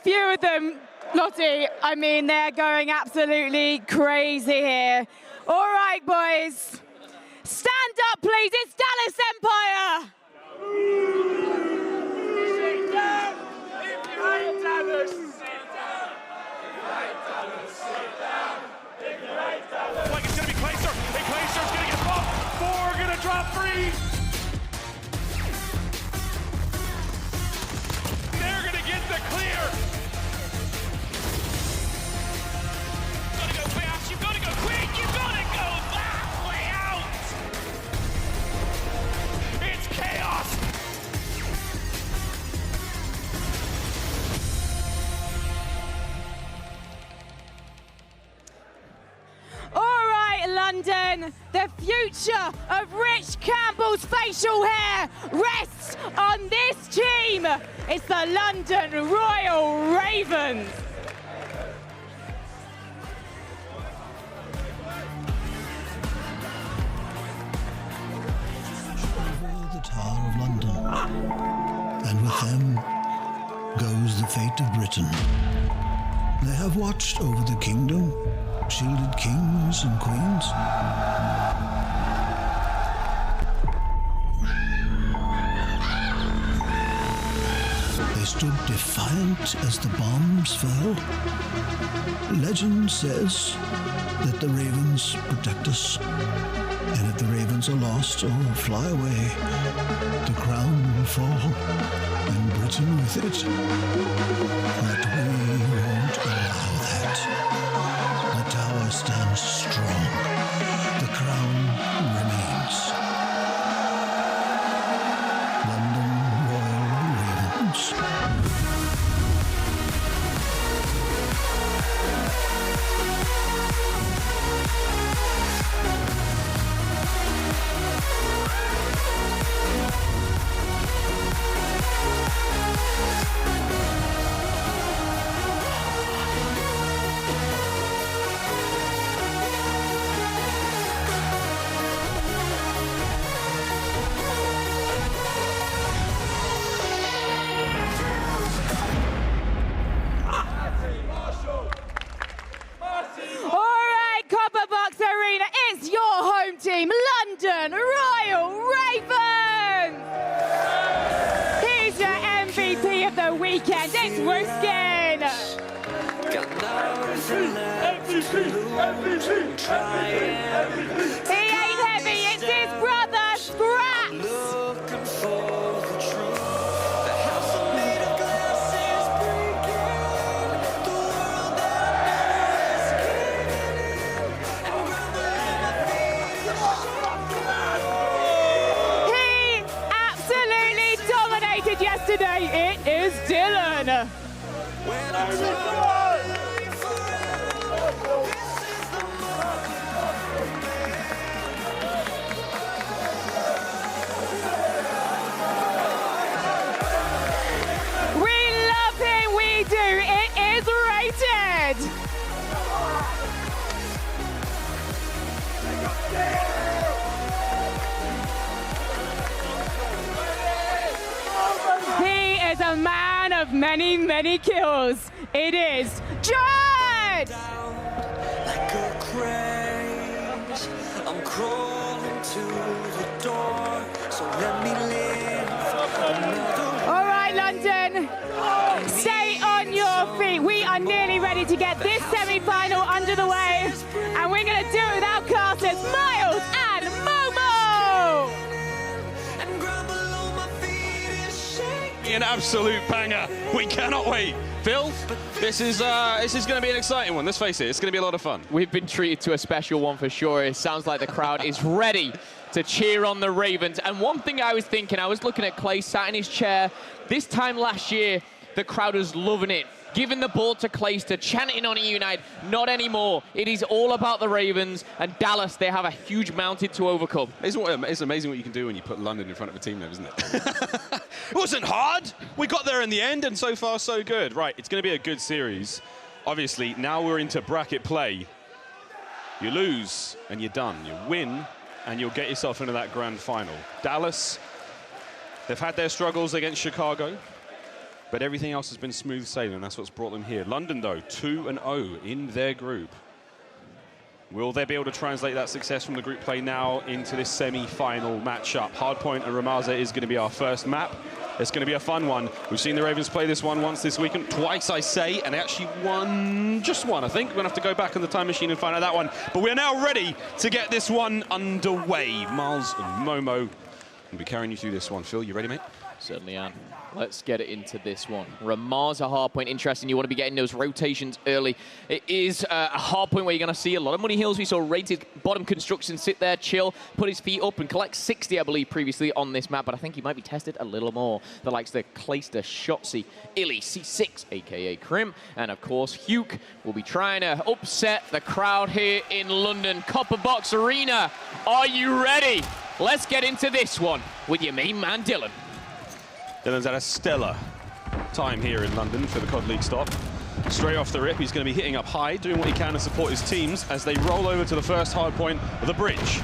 few of them, Lottie, I mean, they're going absolutely crazy here. All right, boys. Stand up, please. It's Dallas Empire. Sit down. If you hate Dallas, sit down. If you hate Dallas, sit down. If you hate Dallas. Like it's going to be Clayster. And Clayster's going to get bumped. 4 going to drop 3. They're going to get the clear. You've got to go fast. You've got to go quick. You've got to go that way out. It's chaos. All right, London, the future of Rich Campbell's facial hair rests on this team. It's the London Royal Ravens. Over the Tower of London, and with them goes the fate of Britain. They have watched over the kingdom, shielded kings and queens. They stood defiant as the bombs fell. Legend says that the ravens protect us, and if the ravens are lost or fly away, the crown will fall, and Britain with it. But we won't allow that. The tower stands strong. The crown remains. London Royal Ravens. Team London Royal Ravens! Here's your MVP of the weekend, it's Ruskin! He ain't heavy, it's his brother Scraps! Yesterday, it is Dylan. We love him, we do. It is rated. He is a man of many, many kills. It is Judd! Like a craze, I'm crawling to the door, so let me live another. All right, London, stay on your feet. We are nearly ready to get this semi-final under the way, and we're going to do it with our casters, Miles and Momo! An absolute banger. We cannot wait. Phil, this is going to be an exciting one. Let's face it, it's going to be a lot of fun. We've been treated to a special one for sure. It sounds like the crowd is ready to cheer on the Ravens. And one thing I was thinking, I was looking at Clay sat in his chair. This time last year, the crowd was loving it. Giving the ball to Clayster, chanting on United. Not anymore. It is all about the Ravens, and Dallas, they have a huge mountain to overcome. It's amazing what you can do when you put London in front of a team, though, isn't it? It wasn't hard. We got there in the end, and so far, so good. Right, it's going to be a good series. Obviously, now we're into bracket play. You lose, and you're done. You win, and you'll get yourself into that grand final. Dallas, they've had their struggles against Chicago. But everything else has been smooth sailing. That's what's brought them here. London, though, 2-0 in their group. Will they be able to translate that success from the group play now into this semi-final matchup? Hardpoint and Ramaza is going to be our first map. It's going to be a fun one. We've seen the Ravens play this one once this weekend, twice I say, and they actually won just one, I think. We're going to have to go back on the time machine and find out that one. But we're now ready to get this one underway. Miles and Momo will be carrying you through this one. Phil, you ready, mate? Certainly am. Let's get it into this one. Ramaza hardpoint, interesting. You want to be getting those rotations early. It is a hardpoint where you're going to see a lot of money hills. We saw Rated bottom construction sit there, chill, put his feet up and collect 60, I believe, previously on this map. But I think he might be tested a little more. The likes of Clayster, Shotzi, Illy, C6, a.k.a. Krim, and of course, Huke will be trying to upset the crowd here in London. Copper Box Arena, are you ready? Let's get into this one with your main man, Dylan. Dylan's had a stellar time here in London for the COD League stop. Straight off the rip, he's going to be hitting up high, doing what he can to support his teams as they roll over to the first hard point of the bridge.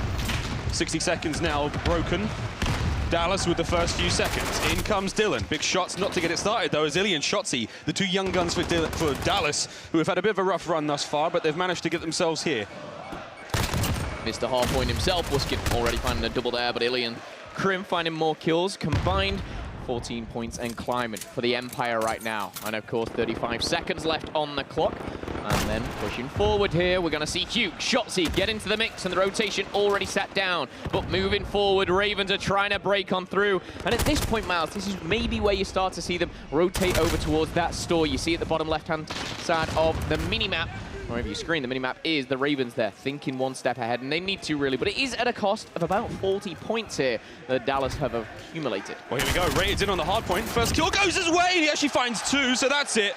60 seconds now broken. Dallas with the first few seconds. In comes Dylan. Big shots not to get it started, though, as Illy and Shotzi, the two young guns for Dallas, who have had a bit of a rough run thus far, but they've managed to get themselves here. Mr. Hardpoint himself, Wuskin already finding a double there, but Illy and Krim finding more kills. Combined 14 points and climbing for the Empire right now. And of course, 35 seconds left on the clock. And then pushing forward here, we're going to see Huke, Shotzi get into the mix, and the rotation already sat down. But moving forward, Ravens are trying to break on through. And at this point, Miles, this is maybe where you start to see them rotate over towards that store. You see at the bottom left-hand side of the mini-map, or if you screen, the minimap is the Ravens there, thinking one step ahead, and they need to really, but it is at a cost of about 40 points here that Dallas have accumulated. Well, here we go, Rated's in on the hard point. First kill goes his way, and he actually finds two, so that's it.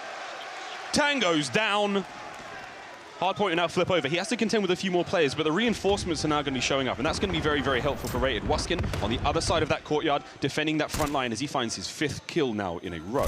Tango's down. Hard point will now flip over. He has to contend with a few more players, but the reinforcements are now going to be showing up, and that's going to be very, very helpful for Rated. Wuskin on the other side of that courtyard, defending that front line as he finds his 5th kill now in a row.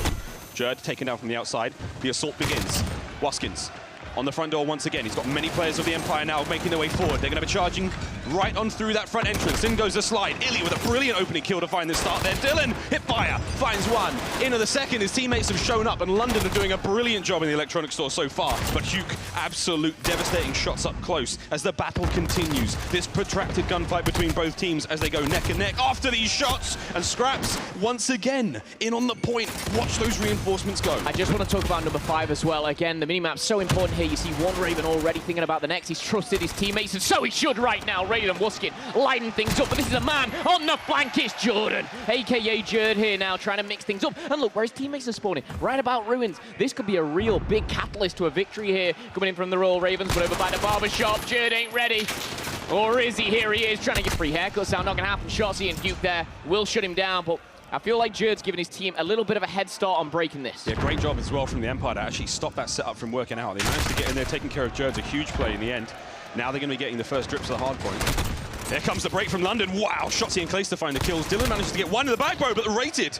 Jerd taken down from the outside. The assault begins. Wuskins on the front door once again. He's got many players of the Empire now making their way forward. They're going to be charging right on through that front entrance. In goes the slide. Illy with a brilliant opening kill to find the start there. Dylan, hip fire, finds one. Into the second, his teammates have shown up, and London are doing a brilliant job in the electronics store so far. But Huke, absolute devastating shots up close as the battle continues. This protracted gunfight between both teams as they go neck and neck after these shots. And Scraps, once again, in on the point. Watch those reinforcements go. I just want to talk about number 5 as well. Again, the minimap's so important here. You see one Raven already thinking about the next. He's trusted his teammates, and so he should right now. Raven and Wuskin lighting things up, but this is a man on the flank. It's Jordan, a.k.a. Jerd here now, trying to mix things up. And look where his teammates are spawning, right about ruins. This could be a real big catalyst to a victory here. Coming in from the Royal Ravens, but over by the barbershop. Jerd ain't ready. Or is he? Here he is, trying to get free haircuts out. Not going to happen. Shotzi and Huke there will shut him down, but I feel like Jerd's giving his team a little bit of a head start on breaking this. Yeah, great job as well from the Empire to actually stop that setup from working out. They managed to get in there, taking care of Jerd's a huge play in the end. Now they're going to be getting the first drips of the hard point. There comes the break from London. Wow, Shotzi and Clayster find the kills. Dylan manages to get one in the back row, but the Rated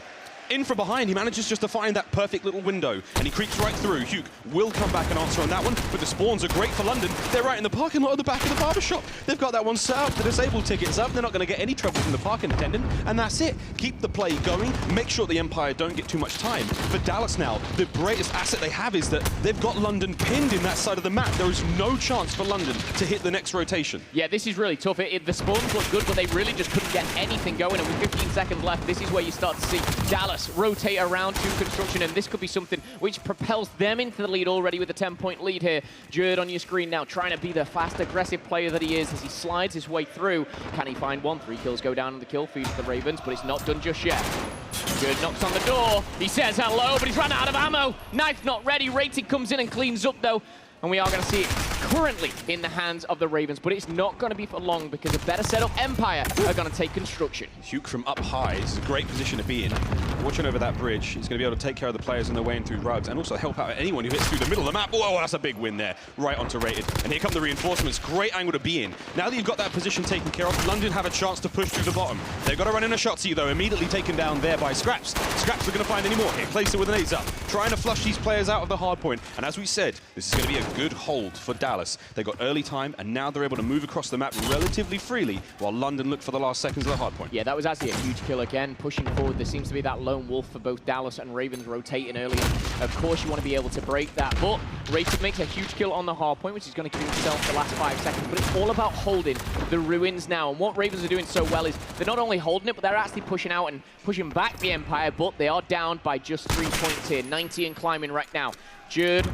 in from behind. He manages just to find that perfect little window, and he creeps right through. Huke will come back and answer on that one, but the spawns are great for London. They're right in the parking lot at the back of the barbershop. They've got that one set up. The disabled ticket's up. They're not going to get any trouble from the parking attendant, and that's it. Keep the play going. Make sure the Empire don't get too much time. For Dallas now, the greatest asset they have is that they've got London pinned in that side of the map. There is no chance for London to hit the next rotation. Yeah, this is really tough. The spawns look good, but they really just couldn't get anything going, and with 15 seconds left, this is where you start to see Dallas rotate around to construction, and this could be something which propels them into the lead already with a 10-point lead here. Jerd on your screen now, trying to be the fast, aggressive player that he is as he slides his way through. Can he find one? 3 kills go down on the kill feed for the Ravens, but it's not done just yet. Jerd knocks on the door. He says hello, but he's run out of ammo. Knife not ready. Rated comes in and cleans up, though. And we are going to see it currently in the hands of the Ravens, but it's not going to be for long because a better setup Empire are going to take construction. Huke from up high. This is a great position to be in. Watching over that bridge, he's going to be able to take care of the players on their way in through rugs and also help out anyone who hits through the middle of the map. Whoa, that's a big win there. Right onto Rated. And here come the reinforcements. Great angle to be in. Now that you've got that position taken care of, London have a chance to push through the bottom. They've got to run in a Shotzi, though, immediately taken down there by Scraps. Scraps are going to find any more here. Clayster with an 8 up, trying to flush these players out of the hard point. And as we said, this is going to be a good hold for Dallas. Dallas. They got early time, and now they're able to move across the map relatively freely, while London look for the last seconds of the hard point. Yeah, that was actually a huge kill again. Pushing forward, there seems to be that lone wolf for both Dallas and Ravens rotating early. Of course, you want to be able to break that, but Rated makes a huge kill on the hard point, which is going to give himself the last 5 seconds, but it's all about holding the ruins now. And what Ravens are doing so well is they're not only holding it, but they're actually pushing out and pushing back the Empire, but they are down by just 3 points here. 90 and climbing right now. Jerd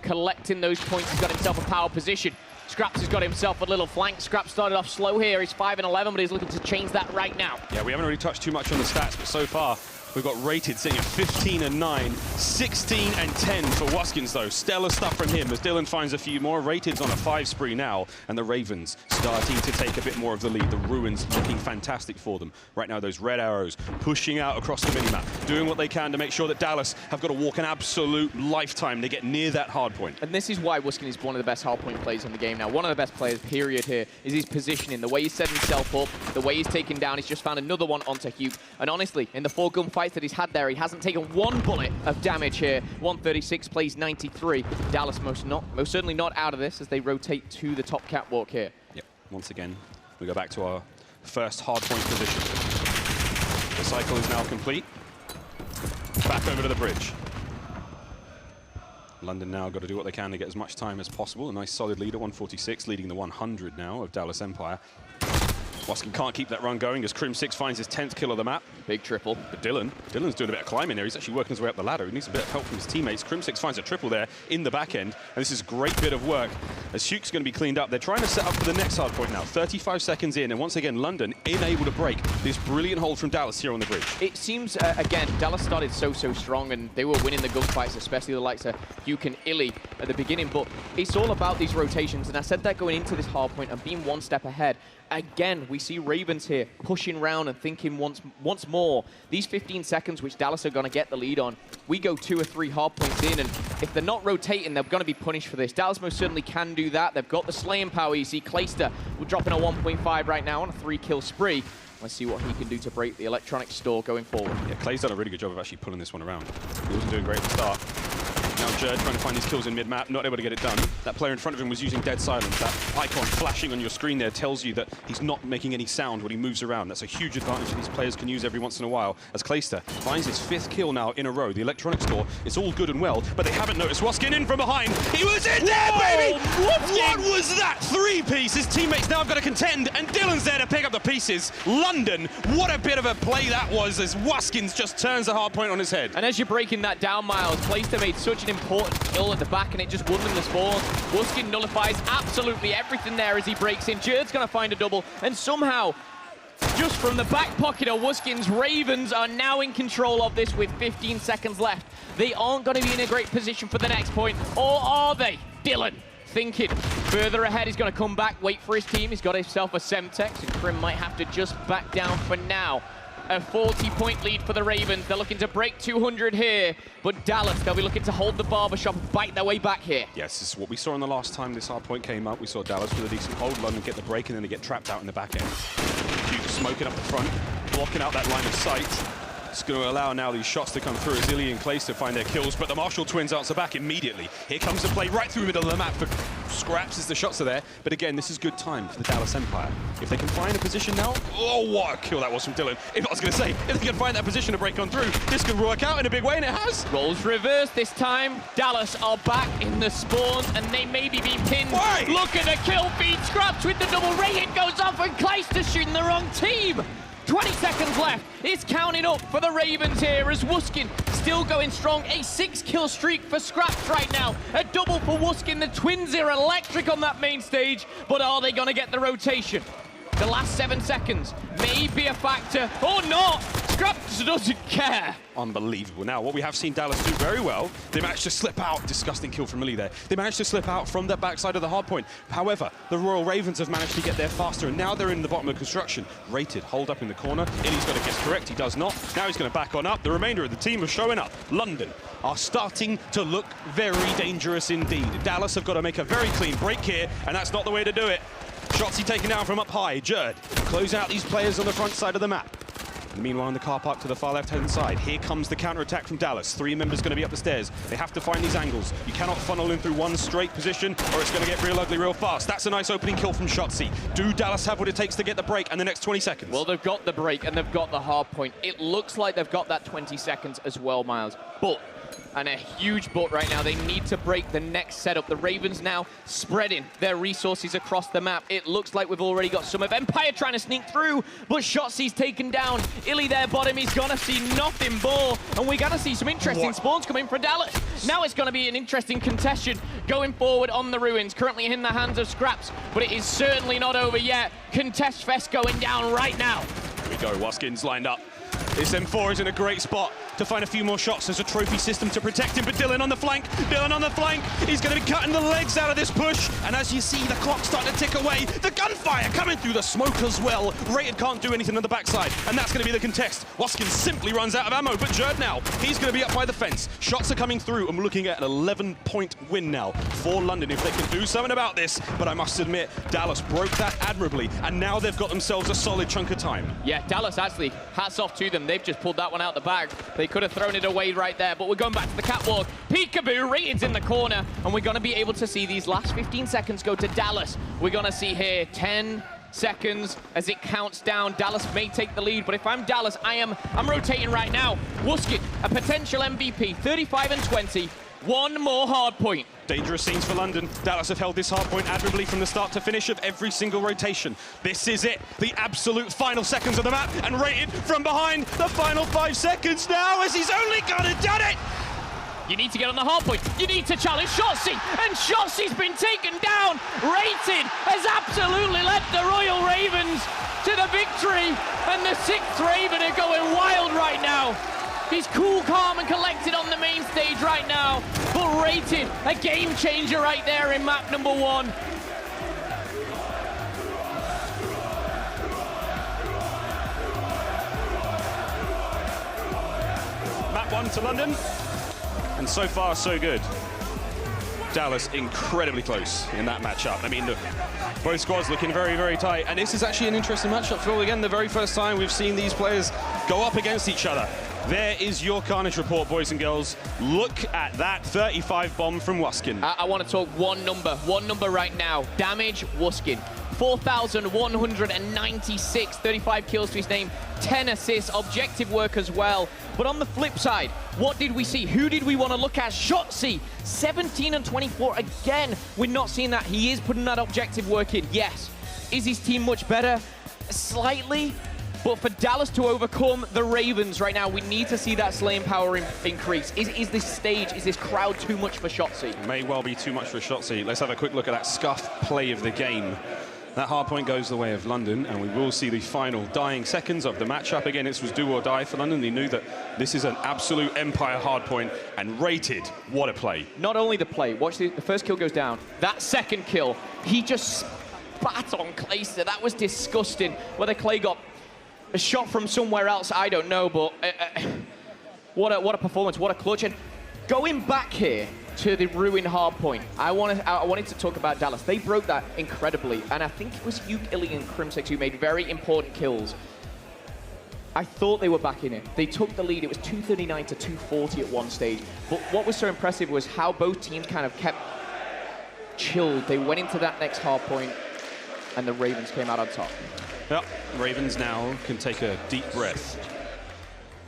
collecting those points. He's got himself a power position. Scraps has got himself a little flank. Scraps started off slow here. He's 5 and 11, but he's looking to change that right now. Yeah, we haven't really touched too much on the stats, but so far, we've got Rated sitting at 15 and 9, 16 and 10 for Wuskins, though. Stellar stuff from him as Dylan finds a few more. Rated's on a 5 spree now, and the Ravens starting to take a bit more of the lead. The Ruins looking fantastic for them. Right now, those red arrows pushing out across the minimap, doing what they can to make sure that Dallas have got to walk an absolute lifetime to get near that hard point. And this is why Wuskins is one of the best hard point players in the game now. One of the best players, period, here, is his positioning. The way he's set himself up, the way he's taken down. He's just found another one onto Hugh. And honestly, in the 4 gunfights that he's had there, he hasn't taken 1 bullet of damage here. 136 plays 93. Dallas most certainly not out of this as they rotate to the top catwalk here. Yep. Once again, we go back to our first hard point position. The cycle is now complete. Back over to the bridge. London now got to do what they can to get as much time as possible. A nice solid lead at 146, leading the 100 now of Dallas Empire. Waskin can't keep that run going as Crim6 finds his 10th kill of the map. Big triple. But Dylan's doing a bit of climbing there. He's actually working his way up the ladder. He needs a bit of help from his teammates. Crim6 finds a triple there in the back end. And this is a great bit of work as Huke's going to be cleaned up. They're trying to set up for the next hard point now. 35 seconds in. And once again, London unable to break this brilliant hold from Dallas here on the bridge. It seems, again, Dallas started so strong and they were winning the gunfights, especially the likes of Huke and Illy at the beginning. But it's all about these rotations. And I said that going into this hard point and being 1 step ahead. Again, we see Ravens here pushing around and thinking once more. These 15 seconds, which Dallas are going to get the lead on, we go 2 or 3 hard points in, and if they're not rotating, they're going to be punished for this. Dallas most certainly can do that. They've got the slaying power. You see Clayster, we're dropping a 1.5 right now on a 3-kill spree. Let's see what he can do to break the electronics store going forward. Yeah, Clay's done a really good job of actually pulling this one around. He wasn't doing great at the start. Now Jerd trying to find his kills in mid-map, not able to get it done. That player in front of him was using dead silence. That icon flashing on your screen there tells you that he's not making any sound when he moves around. That's a huge advantage that these players can use every once in a while. As Clayster finds his 5th kill now in a row. The electronics store, it's all good and well, but they haven't noticed Waskin in from behind. He was in there, baby! What was that 3-piece? His teammates now have got to contend, and Dylan's there to pick up the pieces. London, what a bit of a play that was as Waskins just turns the hard point on his head. And as you're breaking that down, Miles, Clayster made such an important kill at the back and it just won them the spawn. Wuskin nullifies absolutely everything there as he breaks in. Jerd's going to find a double, and somehow, just from the back pocket of Wuskin's, Ravens are now in control of this with 15 seconds left. They aren't going to be in a great position for the next point, or are they? Dylan thinking further ahead. He's going to come back, wait for his team. He's got himself a Semtex, and Crim might have to just back down for now. A 40-point lead for the Ravens. They're looking to break 200 here, but Dallas, they'll be looking to hold the barbershop and bite their way back here. Yes, this is what we saw in the last time this hard point came up. We saw Dallas with a decent hold, London get the break, and then they get trapped out in the back end. Huge smoking up the front, blocking out that line of sight. It's going to allow now these shots to come through as Illy and Clayster find their kills, but the Marshall twins answer back immediately. Here comes the play right through the middle of the map for Scraps as the shots are there. But again, this is good time for the Dallas Empire. If they can find a position now, oh, what a kill that was from Dylan. I was going to say, if they can find that position to break on through, this could work out in a big way, and it has. Roles reversed this time. Dallas are back in the spawns, and they may be being pinned. Why? Look at the kill feed. Scraps with the double ray hit goes off, and Clayster shooting the wrong team. 20 seconds left. It's counting up for the Ravens here as Wuskin still going strong. A 6-kill streak for Scraps right now. A double for Wuskin. The Twins are electric on that main stage, but are they going to get the rotation? The last 7 seconds may be a factor or not. Scraps doesn't care. Unbelievable. Now, what we have seen Dallas do very well, they managed to slip out. Disgusting kill from Illy there. They managed to slip out from the backside of the hard point. However, the Royal Ravens have managed to get there faster, and now they're in the bottom of construction. Rated, hold up in the corner. Illy's got to guess correct. He does not. Now he's going to back on up. The remainder of the team are showing up. London are starting to look very dangerous indeed. Dallas have got to make a very clean break here, and that's not the way to do it. Shotsy taken down from up high. Jerd close out these players on the front side of the map. And meanwhile, in the car park to the far left-hand side, here comes the counter-attack from Dallas. 3 members going to be up the stairs. They have to find these angles. You cannot funnel in through one straight position, or it's going to get real ugly real fast. That's a nice opening kill from Shotzi. Do Dallas have what it takes to get the break and the next 20 seconds? Well, they've got the break and they've got the hard point. It looks like they've got that 20 seconds as well, Miles. But, and a huge but right now, they need to break the next setup. The Ravens now spreading their resources across the map. It looks like we've already got some of Empire trying to sneak through, but Shotzi's taken down. Illy there bottom, he's gonna see nothing more, and we're gonna see some interesting spawns coming for Dallas. Now it's gonna be an interesting contestation going forward on the ruins, currently in the hands of Scraps, but it is certainly not over yet. Contest Fest going down right now. Here we go, Waskin's lined up. This M4 is in a great spot to find a few more shots. There's a trophy system to protect him, but Dylan on the flank. Dylan on the flank. He's going to be cutting the legs out of this push. And as you see, the clock starting to tick away. The gunfire coming through the smoke as well. Rated can't do anything on the backside, and that's going to be the contest. Waskin simply runs out of ammo, but Jerd now, he's going to be up by the fence. Shots are coming through, and we're looking at an 11-point win now for London if they can do something about this. But I must admit, Dallas broke that admirably, and now they've got themselves a solid chunk of time. Yeah, Dallas actually, hats off to them. They've just pulled that one out the bag. They could have thrown it away right there, but we're going back to the catwalk. Peekaboo, Rated's in the corner, and we're going to be able to see these last 15 seconds go to Dallas. We're going to see here 10 seconds as it counts down. Dallas may take the lead, but if I'm Dallas, I'm rotating right now. Waskin, a potential MVP, 35 and 20. One more hard point. Dangerous scenes for London. Dallas have held this hard point admirably from the start to finish of every single rotation. This is it, the absolute final seconds of the map, and Rated from behind the final 5 seconds now as he's only gonna done it. You need to get on the hard point. You need to challenge Shotzi, and Shotzi's been taken down. Rated has absolutely led the Royal Ravens to the victory, and the 6th Raven are going wild right now. He's cool, calm, and collected on the main stage right now. But Rated, a game changer right there in map number 1. Map 1 to London, and so far so good. Dallas incredibly close in that matchup. I mean, look, both squads looking very, very tight, and this is actually an interesting matchup. Phil, again, the very first time we've seen these players go up against each other. There is your Carnage report, boys and girls. Look at that 35 bomb from Waskin. I want to talk one number right now. Damage, Waskin. 4,196, 35 kills to his name, 10 assists, objective work as well. But on the flip side, what did we see? Who did we want to look at? Shotzi, 17 and 24 again. We're not seeing that. He is putting that objective work in, yes. Is his team much better? Slightly. But for Dallas to overcome the Ravens right now, we need to see that slaying power increase. Is this stage, is this crowd too much for Shotzi? May well be too much for Shotzi. Let's have a quick look at that scuff play of the game. That hard point goes the way of London, and we will see the final dying seconds of the matchup. Again, this was do or die for London. They knew that this is an absolute Empire hard point, and Rated, what a play. Not only the play, watch the first kill goes down. That second kill, he just spat on Clayster. That was disgusting. Whether Clay got a shot from somewhere else, I don't know, but what a performance, what a clutch. And going back here to the ruin hard point, I wanted to talk about Dallas. They broke that incredibly, and I think it was Hugh, Illy, and Crimsix who made very important kills. I thought they were back in it. They took the lead. It was 239 to 240 at one stage. But what was so impressive was how both teams kind of kept chilled. They went into that next hard point, and the Ravens came out on top. Yep, Ravens now can take a deep breath.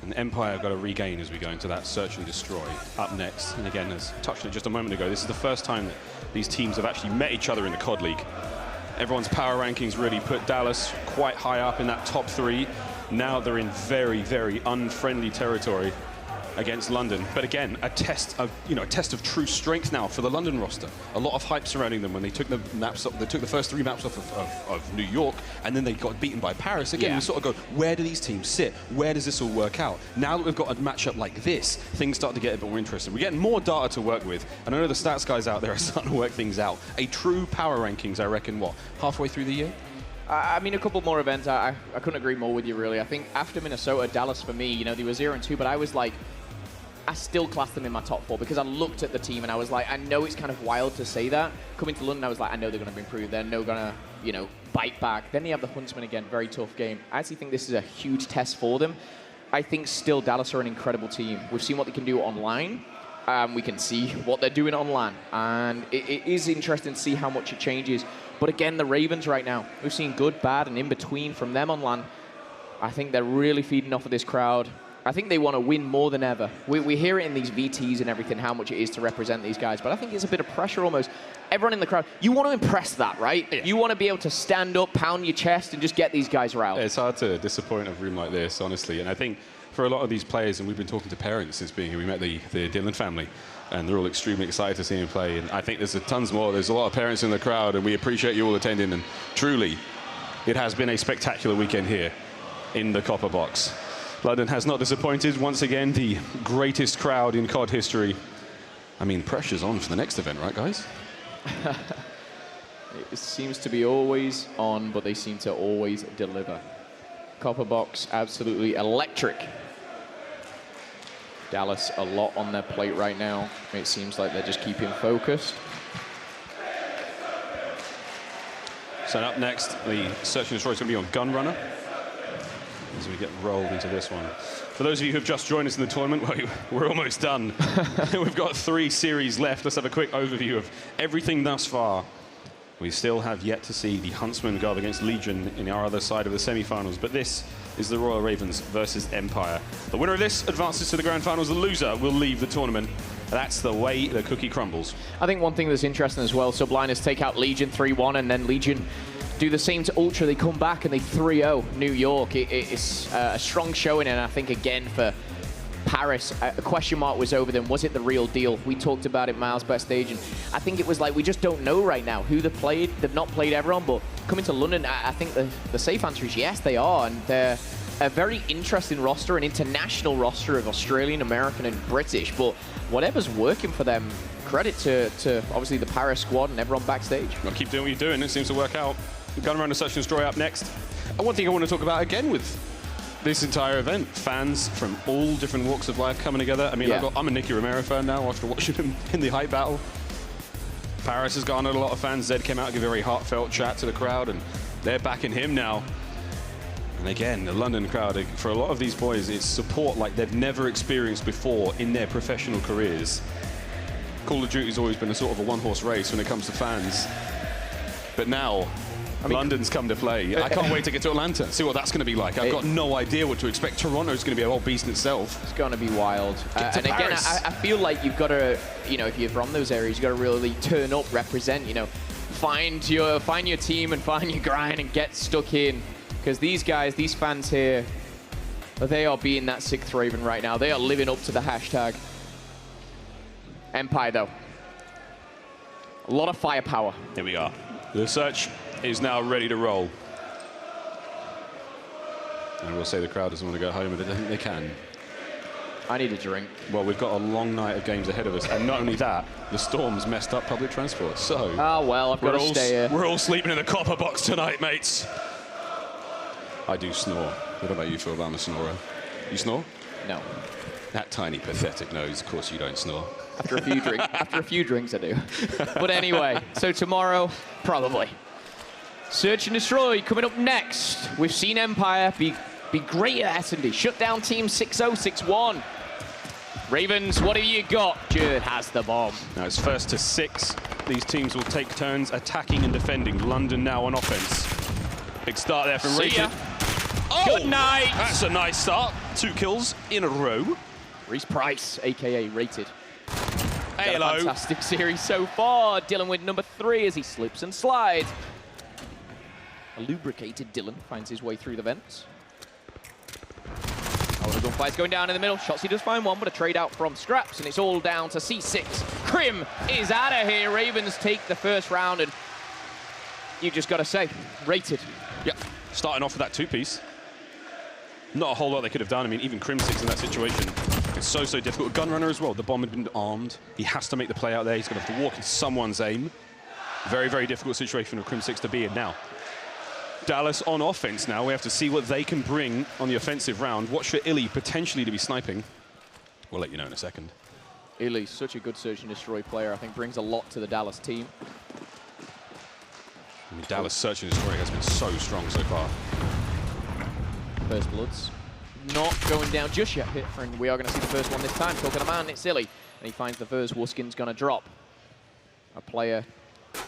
And Empire got to regain as we go into that search and destroy up next. And again, as touched on it just a moment ago, this is the first time that these teams have actually met each other in the COD League. Everyone's power rankings really put Dallas quite high up in that top 3. Now they're in very, very unfriendly territory against London. But again, a test of true strength now for the London roster. A lot of hype surrounding them when they took the maps up. They took the first 3 maps off of New York, and then they got beaten by Paris. Again, we sort of go, where do these teams sit? Where does this all work out? Now that we've got a matchup like this, things start to get a bit more interesting. We're getting more data to work with, and I know the stats guys out there are starting to work things out. A true power rankings, I reckon, what, halfway through the year? I mean, a couple more events. I couldn't agree more with you, really. I think after Minnesota, Dallas, for me, they were 0-2, but I was like, I still class them in my top 4 because I looked at the team and I was like, I know it's kind of wild to say that. Coming to London, I was like, I know they're going to improve. They're no going to, you know, bite back. Then they have the Huntsmen again, very tough game. I actually think this is a huge test for them. I think still Dallas are an incredible team. We've seen what they can do online. We can see what they're doing online. And it is interesting to see how much it changes. But again, the Ravens right now, we've seen good, bad, and in between from them online. I think they're really feeding off of this crowd. I think they want to win more than ever. We hear it in these VTs and everything, how much it is to represent these guys, but I think it's a bit of pressure almost. Everyone in the crowd, you want to impress that, right? Yeah. You want to be able to stand up, pound your chest, and just get these guys riled. It's hard to disappoint a room like this, honestly, and I think for a lot of these players, and we've been talking to parents since being here, we met the Dillon family, and they're all extremely excited to see him play, and I think there's tons more. There's a lot of parents in the crowd, and we appreciate you all attending, and truly, it has been a spectacular weekend here in the Copper Box. London has not disappointed. Once again, the greatest crowd in COD history. I mean, pressure's on for the next event, right, guys? It seems to be always on, but they seem to always deliver. Copper Box, absolutely electric. Dallas, a lot on their plate right now. It seems like they're just keeping focused. So up next, the Search and Destroy is going to be on Gunrunner as we get rolled into this one. For those of you who have just joined us in the tournament, well, we're almost done. We've got 3 series left. Let's have a quick overview of everything thus far. We still have yet to see the Huntsmen go up against Legion in our other side of the semi-finals, but this is the Royal Ravens versus Empire. The winner of this advances to the grand finals. The loser will leave the tournament. That's the way the cookie crumbles. I think one thing that's interesting as well, Subliners take out Legion 3-1, and then Legion do the same to Ultra. They come back and they 3-0 New York. It's a strong showing, and I think again for Paris, a question mark was over them. Was it the real deal? We talked about it Miles backstage, and I think it was like we just don't know right now who they played. They've not played everyone, but coming to London, I think the safe answer is yes, they are, and they're a very interesting roster, an international roster of Australian, American, and British. But whatever's working for them, credit to obviously the Paris squad and everyone backstage. Well, keep doing what you're doing. It seems to work out. Gunrunner and Search and Destroy up next. And one thing I want to talk about again with this entire event, fans from all different walks of life coming together. I mean, Yeah. I'm a Nicky Romero fan now after watching him in the hype battle. Paris has garnered a lot of fans. Zed came out and gave a very heartfelt chat to the crowd, and they're backing him now. And again, the London crowd, for a lot of these boys, it's support like they've never experienced before in their professional careers. Call of Duty's always been a sort of a one-horse race when it comes to fans. But now, London's come to play. I can't wait to get to Atlanta, see what that's going to be like. I've got no idea what to expect. Toronto's going to be a whole beast in itself. It's going to be wild. And again, I feel like you've got to, you know, if you're from those areas, you've got to really turn up, represent, you know, find your team and find your grind and get stuck in. Because these guys, these fans here, they are being that 6th Raven right now. They are living up to the hashtag. Empire, though. A lot of firepower. Here we are. The Search is now ready to roll. And we'll say the crowd doesn't want to go home, but I think they can. I need a drink. Well, we've got a long night of games ahead of us. And not only that, the storm's messed up public transport. So, oh, well, I've got to stay here. We're all sleeping in the Copper Box tonight, mates. I do snore. What about you, Phil? I'm a snorer. You snore? No. That tiny, pathetic nose. Of course you don't snore. After a few drinks, I do. But anyway, so tomorrow, probably. Search and Destroy coming up next. We've seen Empire be great at S&D. Shut down team 6-0, 6-1. Ravens, what have you got? Jerd has the bomb. Now it's 1st to 6. These teams will take turns attacking and defending. London now on offense. Big start there from Rated. Oh, good night. That's a nice start. 2 kills in a row. Reese Price, a.k.a. Rated. Hey, hello. Fantastic series so far. Dylan with number 3 as he slips and slides. A lubricated Dylan finds his way through the vents. Oh, the gunfight's going down in the middle. Shotzzy does find one, but a trade out from Scraps, and it's all down to C6. Krim is out of here. Ravens take the first round, and you just got to say, Rated. Yep, starting off with that 2-piece. Not a whole lot they could have done. I mean, even Crim6 in that situation, it's so difficult. Gunrunner as well. The bomb had been armed. He has to make the play out there. He's going to have to walk in someone's aim. Very difficult situation for Crim6 to be in now. Dallas on offense now. We have to see what they can bring on the offensive round. Watch for Illy potentially to be sniping. We'll let you know in a second. Illy, such a good search and destroy player. I think brings a lot to the Dallas team. I mean, Dallas search and destroy has been so strong so far. First bloods not going down just yet, and we are going to see the first one this time. Talking to man, it's Illy, and he finds the first. Wuskin's going to drop. A player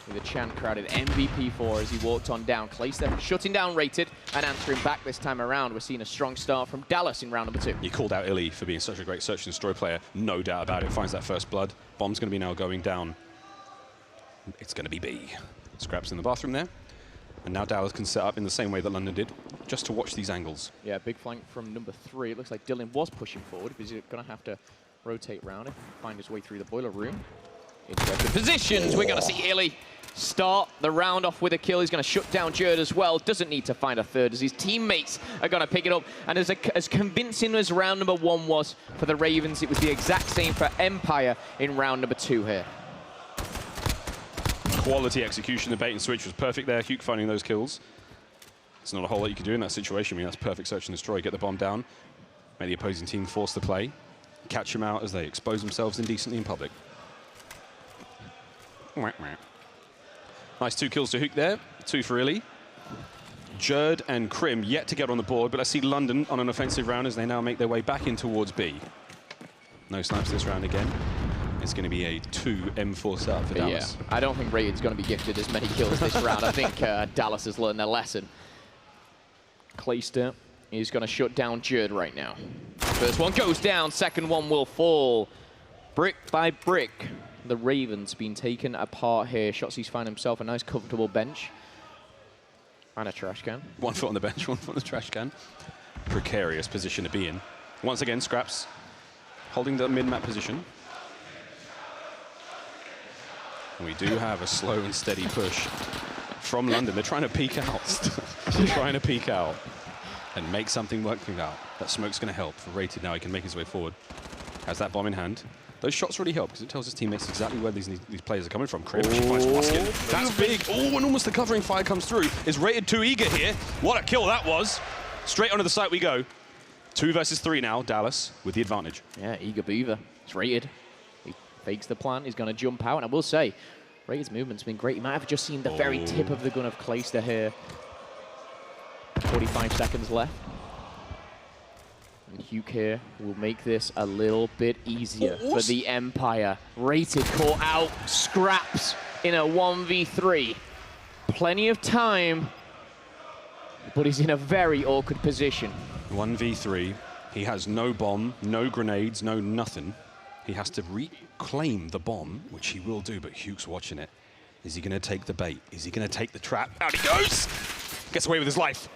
with a chant crowded MVP for as he walked on down. Clayster shutting down Rated and answering back this time around. We're seeing a strong start from Dallas in round number 2. You called out Illy for being such a great search and destroy player. No doubt about it. Finds that first blood. Bomb's going to be now going down. It's going to be B. Scraps in the bathroom there. And now Dallas can set up in the same way that London did, just to watch these angles. Yeah, big flank from number 3. It looks like Dylan was pushing forward, but he's going to have to rotate round and find his way through the boiler room. Interesting positions. We're going to see Illy start the round off with a kill. He's going to shut down Jerd as well. Doesn't need to find a third as his teammates are going to pick it up. And as convincing as round number 1 was for the Ravens, it was the exact same for Empire in round number 2 here. Quality execution. The bait and switch was perfect there. Hugh finding those kills. It's not a whole lot you can do in that situation. I mean, that's perfect search and destroy. Get the bomb down. Make the opposing team force the play. Catch them out as they expose themselves indecently in public. Nice 2 kills to Hook there. 2 for Illy. Jerd and Krim yet to get on the board, but let's see London on an offensive round as they now make their way back in towards B. No snipes this round again. It's going to be a 2 M4 setup for Dallas. Yeah, I don't think Rated's going to be gifted as many kills this round. I think Dallas has learned their lesson. Clayster is going to shut down Jerd right now. First one goes down, second one will fall. Brick by brick, the Ravens being taken apart here. Shotzi's found himself a nice comfortable bench. And a trash can. 1 foot on the bench, 1 foot on the trash can. Precarious position to be in. Once again, Scraps holding the mid-map position. And we do have a slow and steady push from London. They're trying to peek out. They're trying to peek out and make something working out. That smoke's going to help for Rated now. He can make his way forward. Has that bomb in hand. Those shots really help because it tells his teammates exactly where these players are coming from. Krim finds Wuskin. That's big. Oh, and almost the covering fire comes through. Is Rated too eager here? What a kill that was. Straight onto the site we go. 2 versus 3 now. Dallas with the advantage. Yeah, eager beaver. It's Rated. He fakes the plan. He's going to jump out. And I will say, Rated's movement's been great. You might have just seen the very tip of the gun of Clayster here. 45 seconds left. And Hugh here will make this a little bit easier for the Empire. Rated caught out, Scraps in a 1v3. Plenty of time, but he's in a very awkward position. 1v3. He has no bomb, no grenades, no nothing. He has to reclaim the bomb, which he will do, but Hugh's watching it. Is he going to take the bait? Is he going to take the trap? Out he goes! Gets away with his life.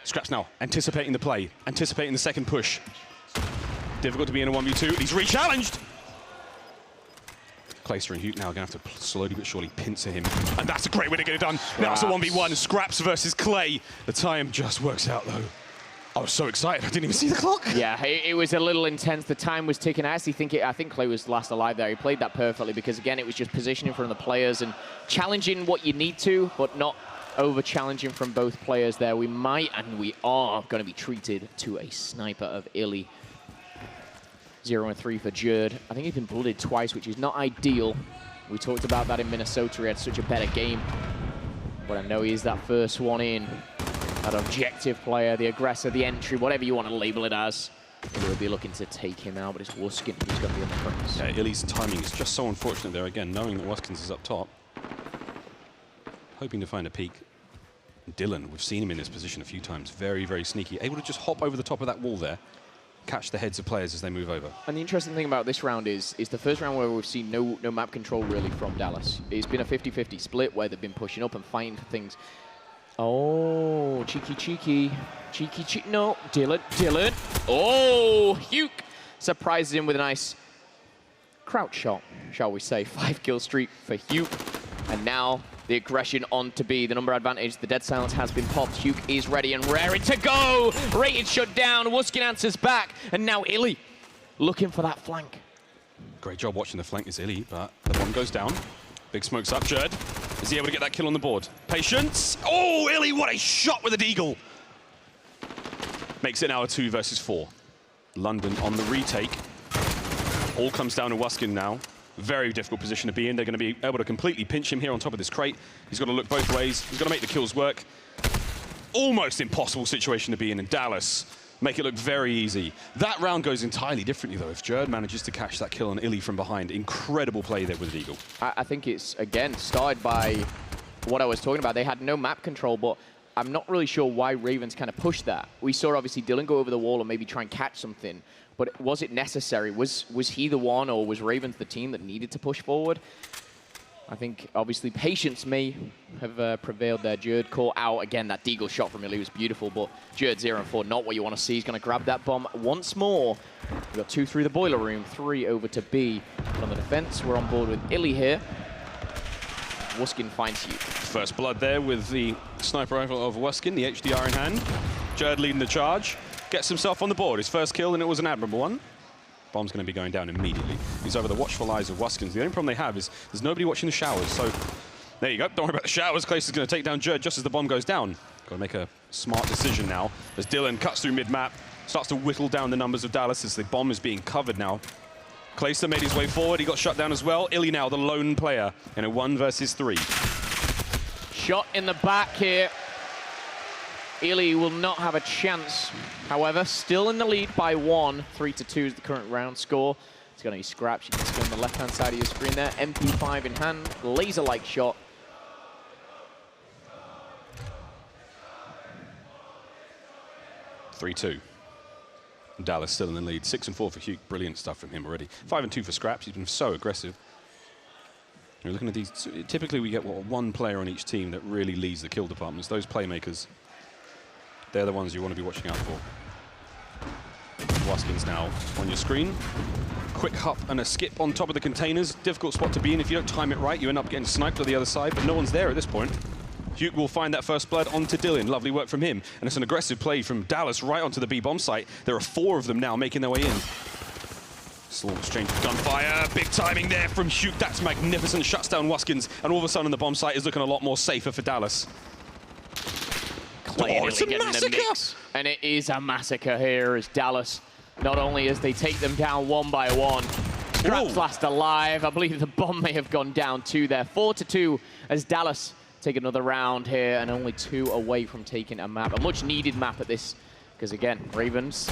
Scraps now, anticipating the play, anticipating the second push. Difficult to be in a 1v2. He's re-challenged! Clayster and Hugh now going to have to slowly but surely pincer him. And that's a great way to get it done. Now it's a 1v1. Scraps versus Clay. The time just works out, though. I was so excited, I didn't even see the clock. Yeah, it was a little intense. The time was ticking. I think Clay was last alive there. He played that perfectly because, again, it was just positioning from the players and challenging what you need to, but not over-challenging from both players there. We might, and we are, going to be treated to a sniper of Illy. 0 and 3 for Jerd. I think he's been blooded twice, which is not ideal. We talked about that in Minnesota. He had such a better game. But I know he is that first one in. That objective player, the aggressor, the entry, whatever you want to label it as. We'll be looking to take him out, but it's Wuskin who's going to be on the front. Yeah, Illy's timing is just so unfortunate there again, knowing that Wuskins is up top. Hoping to find a peek. Dylan, we've seen him in this position a few times. Very, very sneaky. Able to just hop over the top of that wall there. Catch the heads of players as they move over. And the interesting thing about this round is the first round where we've seen no map control really from Dallas. It's been a 50-50 split where they've been pushing up and fighting for things. Oh, cheeky. No, Dylan. Oh, Hugh surprises him with a nice crouch shot, shall we say. 5-kill streak for Hugh. And now the aggression on to B. The number advantage, the dead silence has been popped. Hugh is ready and raring to go. Rated shut down. Wuskin answers back. And now Illy looking for that flank. Great job watching the flank is Illy, but the bomb goes down. Big smoke's up, Jerd. Is he able to get that kill on the board? Patience. Oh, Illy, what a shot with a deagle. Makes it now a 2 versus 4. London on the retake. All comes down to Wuskin now. Very difficult position to be in. They're going to be able to completely pinch him here on top of this crate. He's got to look both ways. He's got to make the kills work. Almost impossible situation to be in, and Dallas make it look very easy. That round goes entirely differently, though, if Jerd manages to catch that kill on Illy from behind. Incredible play there with Eagle. I think it's, again, started by what I was talking about. They had no map control, but I'm not really sure why Ravens kind of pushed that. We saw, obviously, Dylan go over the wall and maybe try and catch something, but was it necessary? Was he the one, or was Ravens the team that needed to push forward? I think, obviously, patience may have prevailed there. Jerd caught out. Again, that deagle shot from Illy was beautiful, but Jerd 0-4, not what you want to see. He's going to grab that bomb once more. We've got 2 through the boiler room, 3 over to B. But on the defense, we're on board with Illy here. Wuskin finds you. First blood there with the sniper rifle of Wuskin, the HDR in hand. Jerd leading the charge. Gets himself on the board. His first kill, and it was an admirable one. Bomb's going to be going down immediately. He's over the watchful eyes of Wuskins. The only problem they have is there's nobody watching the showers. So there you go. Don't worry about the showers. Clace is going to take down Jerd just as the bomb goes down. Got to make a smart decision now as Dylan cuts through mid-map, starts to whittle down the numbers of Dallas as the bomb is being covered now. Clayster made his way forward. He got shut down as well. Illy now the lone player in a 1 versus 3. Shot in the back here. Illy will not have a chance. However, still in the lead by 1. 3-2 is the current round score. It's going to be scrapped. You can see on the left-hand side of your screen there. MP5 in hand. Laser-like shot. (3-2). Dallas still in the lead. 6-4 for Hugh. Brilliant stuff from him already. 5-2 for Scraps. He's been so aggressive. You're looking at these. Typically, we get one player on each team that really leads the kill departments. Those playmakers, they're the ones you want to be watching out for. Wuskins now on your screen. Quick hop and a skip on top of the containers. Difficult spot to be in. If you don't time it right, you end up getting sniped on the other side, but no one's there at this point. Hugh will find that first blood onto Dylan. Lovely work from him. And it's an aggressive play from Dallas right onto the B-bomb site. There are 4 of them now making their way in. Slow exchange of gunfire. Big timing there from Hugh. That's magnificent. Shuts down Wuskins. And all of a sudden the bomb site is looking a lot more safer for Dallas. Clay it's a getting massacre! the mix. And it is a massacre here as Dallas, not only as they take them down 1 by 1, Scraps last alive. I believe the bomb may have gone down 2 there. 4-2 as Dallas take another round here, and only 2 away from taking a map. A much needed map at this, because again, Ravens,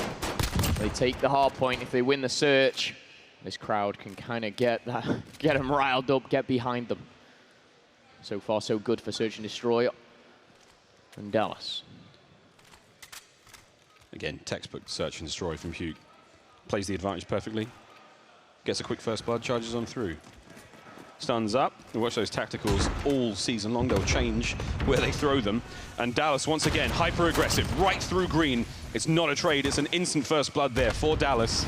they take the hard point. If they win the search, this crowd can kind of get them riled up, get behind them. So far, so good for Search and Destroy and Dallas. Again, textbook Search and Destroy from Hugh. Plays the advantage perfectly. Gets a quick first blood, charges on through. Stuns up. We watch those tacticals all season long. They'll change where they throw them. And Dallas, once again, hyper-aggressive, right through green. It's not a trade. It's an instant first blood there for Dallas.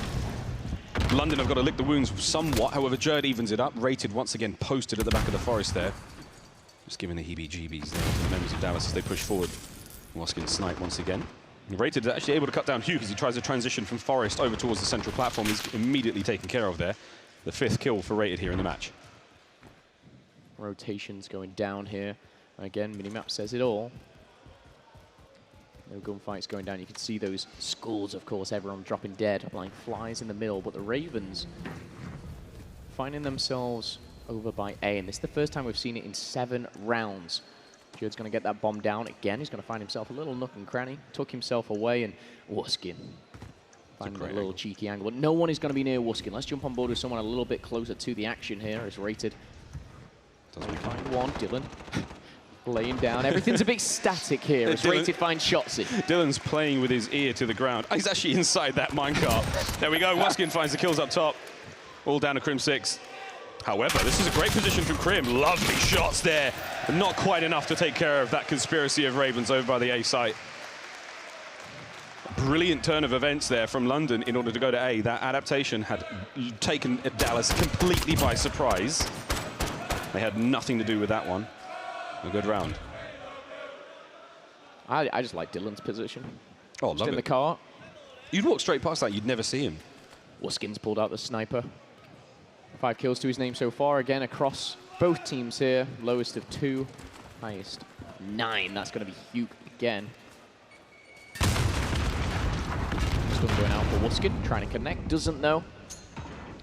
London have got to lick the wounds somewhat. However, Jerd evens it up. Rated once again posted at the back of the forest there. Just giving the heebie-jeebies there to the members of Dallas as they push forward. Wuskin snipe once again. Rated is actually able to cut down Hugh as he tries to transition from forest over towards the central platform. He's immediately taken care of there. The 5th kill for Rated here in the match. Rotations going down here. Again, minimap says it all. No gunfights going down. You can see those schools, of course, everyone dropping dead, like flies in the middle. But the Ravens finding themselves over by A. And this is the first time we've seen it in 7 rounds. Jerd's going to get that bomb down again. He's going to find himself a little nook and cranny. Took himself away, and Wuskin finding a little cheeky angle. But no one is going to be near Wuskin. Let's jump on board with someone a little bit closer to the action here. It's Rated. Doesn't find one. Dylan laying down. Everything's a bit static here as Rated finds shots in. Dylan's playing with his ear to the ground. He's actually inside that minecart. There we go. Wuskin finds the kills up top. All down to Crim 6. However, this is a great position from Crim. Lovely shots there. But not quite enough to take care of that conspiracy of Ravens over by the A site. Brilliant turn of events there from London in order to go to A. That adaptation had taken Dallas completely by surprise. They had nothing to do with that one. A good round. I just like Dylan's position. Oh, just love in it. the car. You'd walk straight past that, you'd never see him. Wuskin's pulled out the sniper. 5 kills to his name so far. Again, across both teams here. Lowest of 2, highest 9. That's going to be Hugh again. Stun going out for Wuskin, trying to connect. Doesn't though.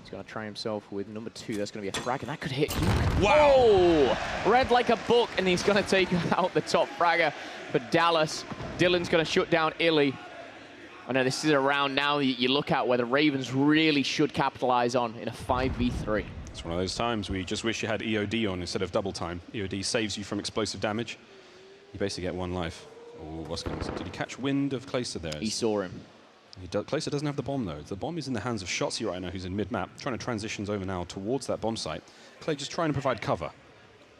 He's going to try himself with number 2. That's going to be a frag, and that could hit. Wow! Oh! Read like a book, and he's going to take out the top fragger for Dallas. Dylan's going to shut down Illy. I know this is a round now that you look at where the Ravens really should capitalize on in a 5v3. It's one of those times where you just wish you had EOD on instead of double time. EOD saves you from explosive damage. You basically get 1 life. Oh, Waskins, did he catch wind of Clayster there? He saw him. Clayster doesn't have the bomb, though. The bomb is in the hands of Shotzi right now, who's in mid-map, trying to transitions over now towards that bomb site. Clay just trying to provide cover.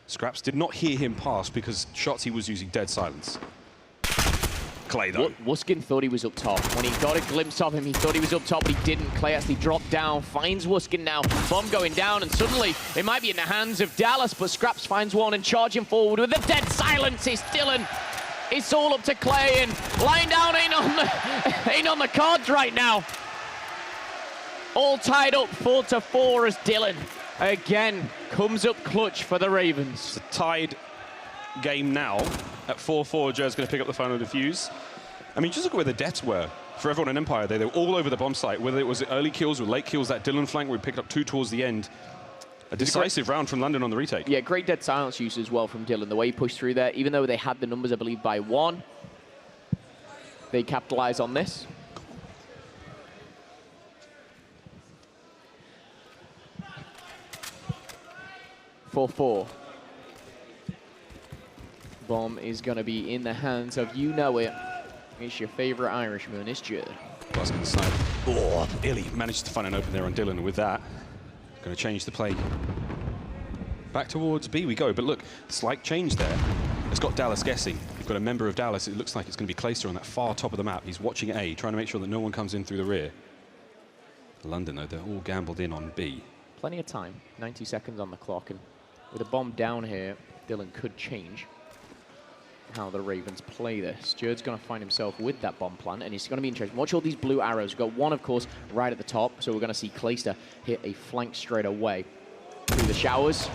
Scraps did not hear him pass because Shotzi was using dead silence. Clay, though. Wuskin thought he was up top. When he got a glimpse of him, he thought he was up top, but he didn't. Clay actually dropped down, finds Wuskin now. Bomb going down, and suddenly it might be in the hands of Dallas, but Scraps finds one and charging forward with the dead silence. It's Dylan. It's all up to Clay, and lying down ain't on the cards right now. All tied up 4-4 as Dylan again comes up clutch for the Ravens. It's a tied game now. At 4-4, Joe's going to pick up the final defuse. I mean, just look at where the deaths were for everyone in Empire. They were all over the bomb site, whether it was early kills or late kills. That Dylan flank, we picked up 2 towards the end. A decisive round from London on the retake. Yeah, great dead silence use as well from Dylan. The way he pushed through there, even though they had the numbers, I believe, by 1, they capitalize on this. (4-4). Bomb is going to be in the hands of you-know-it. It's your favorite Irishman, it's Judd. Baskin snipe. Oh, Illy managed to find an open there on Dylan, and with that, going to change the play. Back towards B we go, but look, slight change there. It's got Dallas guessing. You've got a member of Dallas. It looks like it's going to be Clayster on that far top of the map. He's watching A, trying to make sure that no one comes in through the rear. London, though, they're all gambled in on B. Plenty of time, 90 seconds on the clock, and with a bomb down here, Dylan could change how the Ravens play this. Judd's going to find himself with that bomb plant, and he's going to be interesting. Watch all these blue arrows. We've got one, of course, right at the top, so we're going to see Clayster hit a flank straight away through the showers.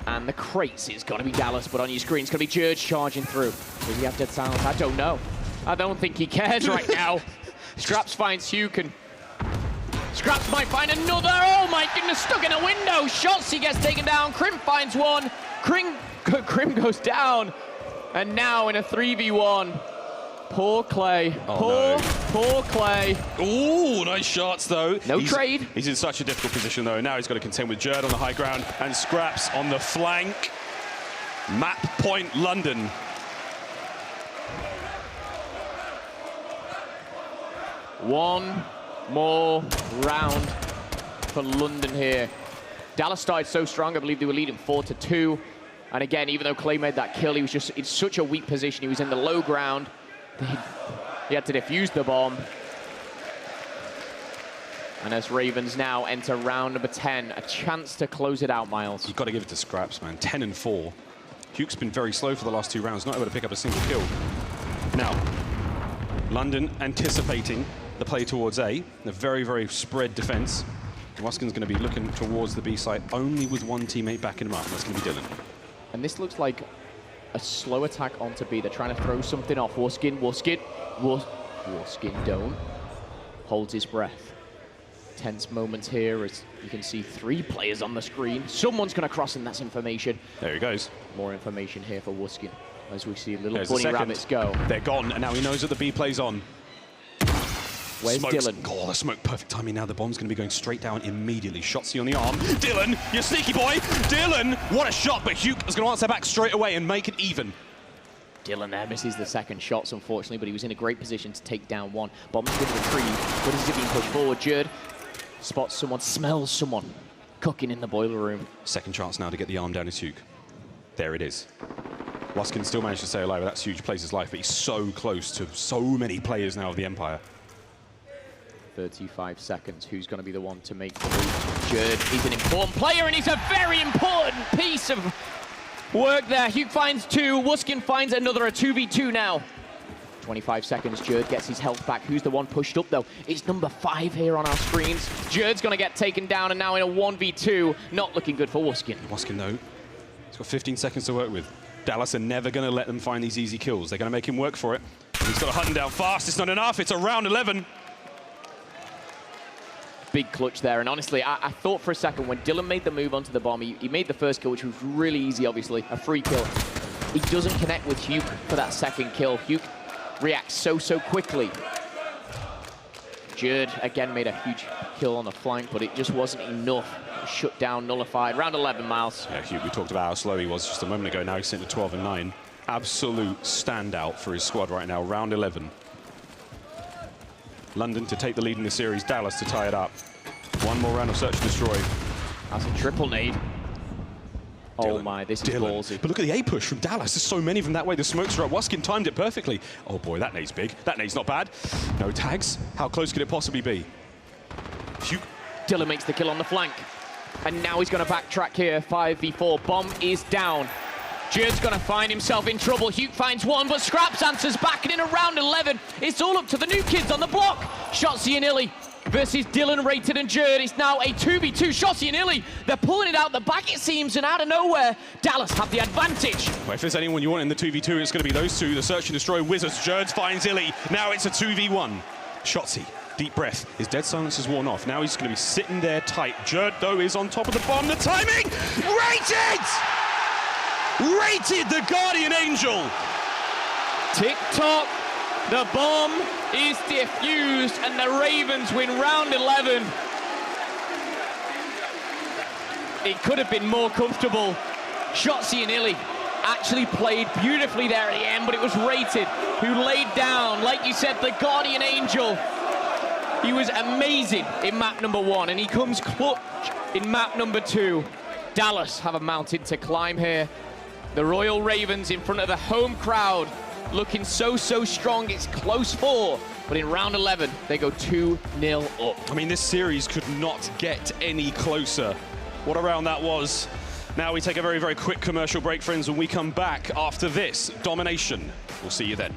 And the crates is going to be Dallas, but on your screen, it's going to be Judd charging through. Does he have dead silence? I don't know. I don't think he cares right now. Scraps finds Hugh, and Scraps might find another. Oh my goodness, stuck in a window. Shots, he gets taken down. Krim finds one. Krim goes down. And now in a 3v1, poor Clay. Oh, poor Clay. Ooh, nice shots, though. No trade. He's in such a difficult position, though. Now he's got to contend with Judd on the high ground and Scraps on the flank. Map point London. One more round for London here. Dallas started so strong, I believe they were leading 4-2. And again, even though Clay made that kill, he was just in such a weak position. He was in the low ground. He had to defuse the bomb. And as Ravens now enter round number 10, a chance to close it out, Miles. You've got to give it to Scraps, man. 10-4. Huke's been very slow for the last 2 rounds, not able to pick up a single kill. Now, London anticipating the play towards A. A very, very spread defense. Waskin's going to be looking towards the B site only with one teammate backing him up. That's going to be Dylan. And this looks like a slow attack onto B. They're trying to throw something off. Wuskin don't. Holds his breath. Tense moments here as you can see 3 players on the screen. Someone's going to cross in, that's information. There he goes. More information here for Wuskin as we see little There's bunny rabbits go. They're gone, and now he knows that the B play's on. Where's Dylan? Oh, the smoke, perfect timing now. The bomb's going to be going straight down immediately. Shotzi on the arm. Dylan, you sneaky boy. Dylan, what a shot, but Hugh is going to answer back straight away and make it even. Dylan there misses the second shots, unfortunately, but he was in a great position to take down one. Bomb's going to retrieve, but is it being pushed forward? Judd spots someone, smells someone cooking in the boiler room. Second chance now to get the arm down his Hugh. There it is. Waskin still managed to stay alive. That's huge, plays his life, but he's so close to so many players now of the Empire. 35 seconds. Who's going to be the one to make the move? Judd, he's an important player, and he's a very important piece of work there. Hugh finds 2. Wuskin finds another, a 2v2 now. 25 seconds. Judd gets his health back. Who's the one pushed up, though? It's number 5 here on our screens. Judd's going to get taken down, and now in a 1v2. Not looking good for Wuskin. Wuskin, though, he's got 15 seconds to work with. Dallas are never going to let them find these easy kills. They're going to make him work for it. He's got to hunt him down fast. It's not enough. It's a round 11. big clutch there. And honestly, I thought for a second when Dylan made the move onto the bomb, he made the first kill, which was really easy, obviously, a free kill. He doesn't connect with Hugh for that second kill. Hugh reacts so quickly. Jerd again made a huge kill on the flank, but it just wasn't enough. Shut down, nullified. Round 11, Miles. Yeah, Hugh, we talked about how slow he was just a moment ago. Now he's sitting at 12 and 9. Absolute standout for his squad right now. Round 11. London to take the lead in the series. Dallas to tie it up. One more round of search and destroy. That's a triple nade. Oh my, this is ballsy. But look at the A push from Dallas. There's so many of them that way. The smokes are up. Wuskin timed it perfectly. Oh boy, that nade's big. That nade's not bad. No tags. How close could it possibly be? Hugh. Dylan makes the kill on the flank. And now he's going to backtrack here. 5v4. Bomb is down. Jerd's going to find himself in trouble. Hugh finds one, but Scraps answers back. And in a round 11, it's all up to the new kids on the block. Shotzi and Illy versus Dylan, Rated, and Jerd. It's now a 2v2. Shotzi and Illy, they're pulling it out the back, it seems, and out of nowhere, Dallas have the advantage. Well, if there's anyone you want in the 2v2, it's going to be those two. The search and destroy wizards. Jerd finds Illy. Now it's a 2v1. Shotzi. Deep breath. His dead silence has worn off. Now he's going to be sitting there tight. Jerd, though, is on top of the bomb. The timing! Rated! Rated, the Guardian Angel! Tick-tock. The bomb is defused, and the Ravens win round 11. It could have been more comfortable. Shotzi and Illy actually played beautifully there at the end, but it was Rated who laid down, like you said, the Guardian Angel. He was amazing in map number 1, and he comes clutch in map number 2. Dallas have a mountain to climb here. The Royal Ravens in front of the home crowd, looking so strong. It's close 4, but in round 11, they go 2-0 up. I mean, this series could not get any closer. What a round that was. Now we take a very quick commercial break, friends. When we come back after this domination, we'll see you then.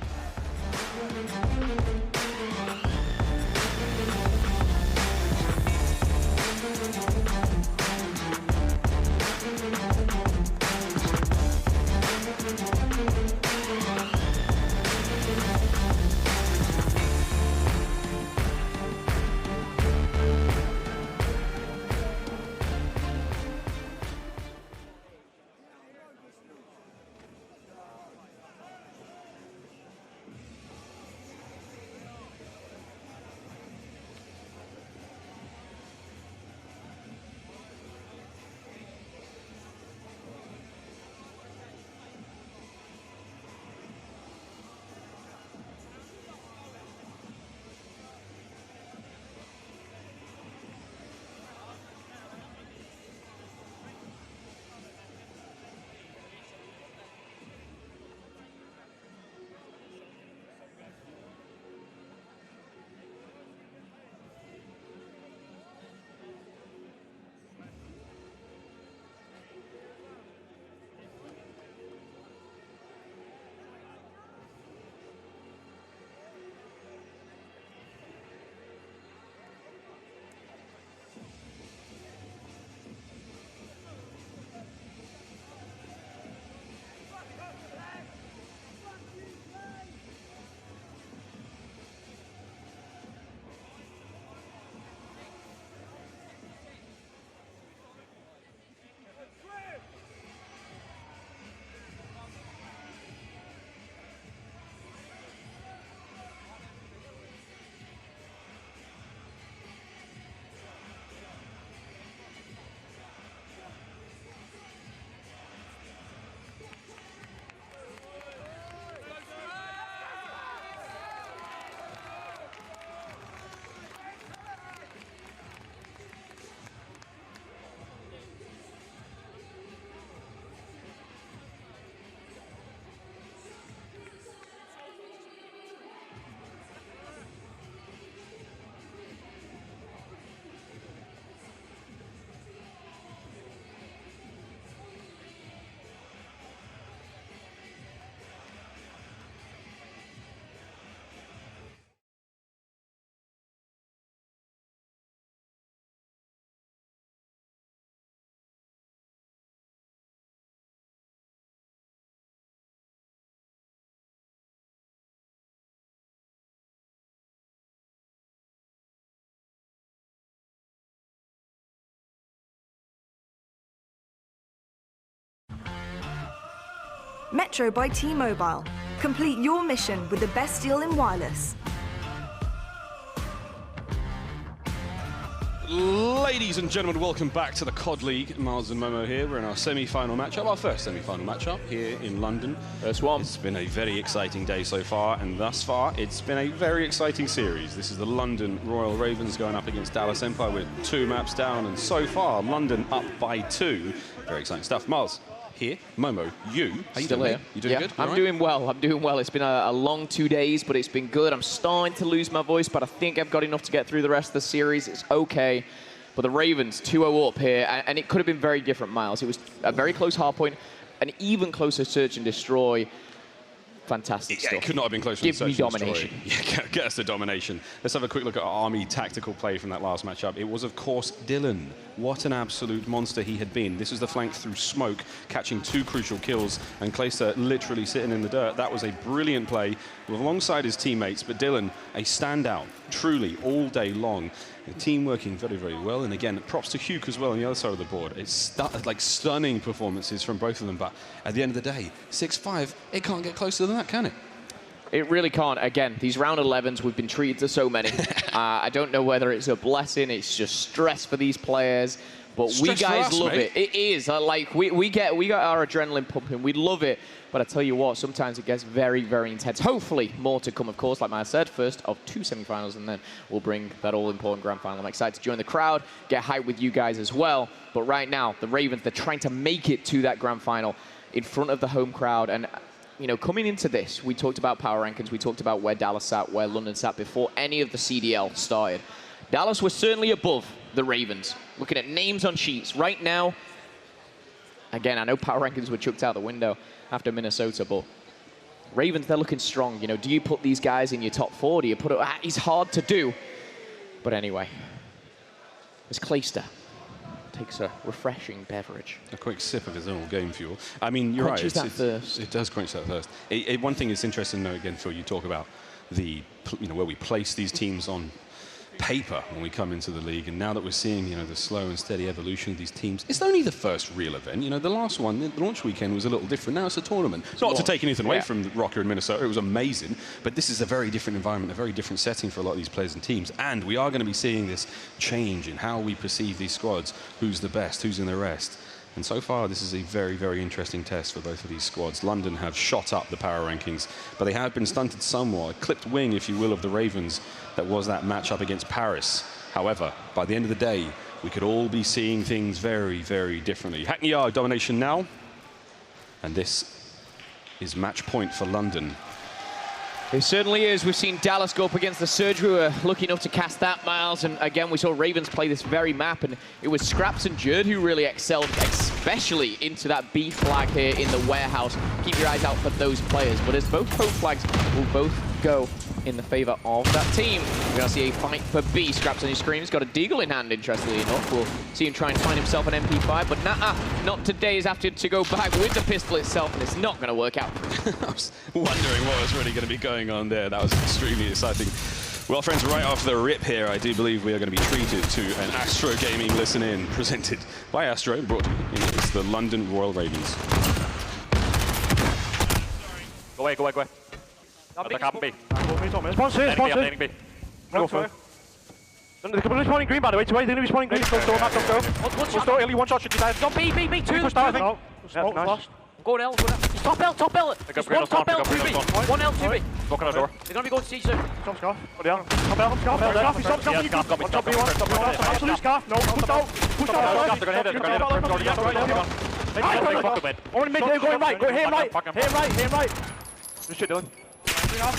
Metro by T-Mobile. Complete your mission with the best deal in wireless. Ladies and gentlemen, welcome back to the COD League. Miles and Momo here. We're in our semi-final matchup, our first semi-final matchup here in London. First one. It's been a very exciting day so far, and thus far, it's been a very exciting series. This is the London Royal Ravens going up against Dallas Empire with 2 maps down, and so far, London up by 2. Very exciting stuff. Miles, here. Momo, you. How you Still doing? here. You doing good? I'm doing well. I'm doing well. It's been a long 2 days, but it's been good. I'm starting to lose my voice, but I think I've got enough to get through the rest of the series. It's okay. But the Ravens, 2-0 up here, and it could have been very different, Miles. It was a very close hardpoint, an even closer search and destroy. Fantastic stuff. It could not have been closer. Give me domination. Yeah, get us the domination. Let's have a quick look at our Army tactical play from that last matchup. It was, of course, Dylan. What an absolute monster he had been. This was the flank through smoke, catching 2 crucial kills, and Clayster literally sitting in the dirt. That was a brilliant play alongside his teammates, but Dylan, a standout, truly, all day long. The team working very, very well, and again, props to Hugh as well on the other side of the board. It's like stunning performances from both of them, but at the end of the day, 6-5, it can't get closer than that, can it? It really can't. Again, these round 11s, we've been treated to so many. I don't know whether it's a blessing, it's just stress for these players, but Stress we guys us, love mate. it. It is. Like, we got our adrenaline pumping. We love it. But I tell you what, sometimes it gets very, very intense. Hopefully, more to come, of course, like I said, first of 2 semi-finals, and then we'll bring that all-important grand final. I'm excited to join the crowd, get hyped with you guys as well. But right now, the Ravens, they're trying to make it to that grand final in front of the home crowd. And, you know, coming into this, we talked about power rankings, we talked about where Dallas sat, where London sat before any of the CDL started. Dallas was certainly above the Ravens. Looking at names on sheets right now, again, I know power rankings were chucked out the window after Minnesota, but Ravens, they're looking strong. You know, do you put these guys in your top 4? Do you put it? It's hard to do. But anyway, as Clayster takes a refreshing beverage. A quick sip of his own game fuel. I mean, you're right. It does quench that thirst. One thing that's interesting, though, again, Phil, you talk about where we place these teams on paper when we come into the league, and now that we're seeing, the slow and steady evolution of these teams, it's only the first real event. The last one, the launch weekend, was a little different. Now it's a tournament. Not to take anything away from Rocker in Minnesota, it was amazing, but this is a very different environment, a very different setting for a lot of these players and teams, and we are going to be seeing this change in how we perceive these squads, who's the best, who's in the rest. And so far, this is a very, very interesting test for both of these squads. London have shot up the power rankings, but they have been stunted somewhat. A clipped wing, if you will, of the Ravens that was that matchup against Paris. However, by the end of the day, we could all be seeing things very, very differently. Hackney Yard domination now. And this is match point for London. It certainly is. We've seen Dallas go up against the Surge, who were lucky enough to cast that, Miles. And again, we saw Ravens play this very map, and it was Scraps and Jerd who really excelled, especially into that B flag here in the warehouse. Keep your eyes out for those players. But as both pro flags will both go in the favor of that team, we're going to see a fight for B. Scraps on your screen. He's got a deagle in hand, interestingly enough. We'll see him try and find himself an MP5, but not today. He's have to go back with the pistol itself, and it's not going to work out. I was wondering what was really going to be going on there. That was extremely exciting. Well, friends, right off the rip here, I do believe we are going to be treated to an Astro Gaming Listen In, presented by Astro, brought to you. It's the London Royal Ravens. Go away, go away, go away. Attack B. Sponsor. B. Go for it. They're going to be spawning green, by the way. They're going to be spawning green. Don't go, Matt, don't go. We'll start early, one shot should be dead. No, B, two. Push down, I think. No, Yeah, nice. Go L. Top L. Top L. Pick up One top L, pick 2B. up. 1 L, 2B. Knock on the door. They're going to be going to C soon. Stop scarf. Go down. Top L, scarf. One top B1. Absolute scarf. No, push down. Push down. They're going to hit it. On mid, they're going right. Go here, right. Just shit, Dylan. He's going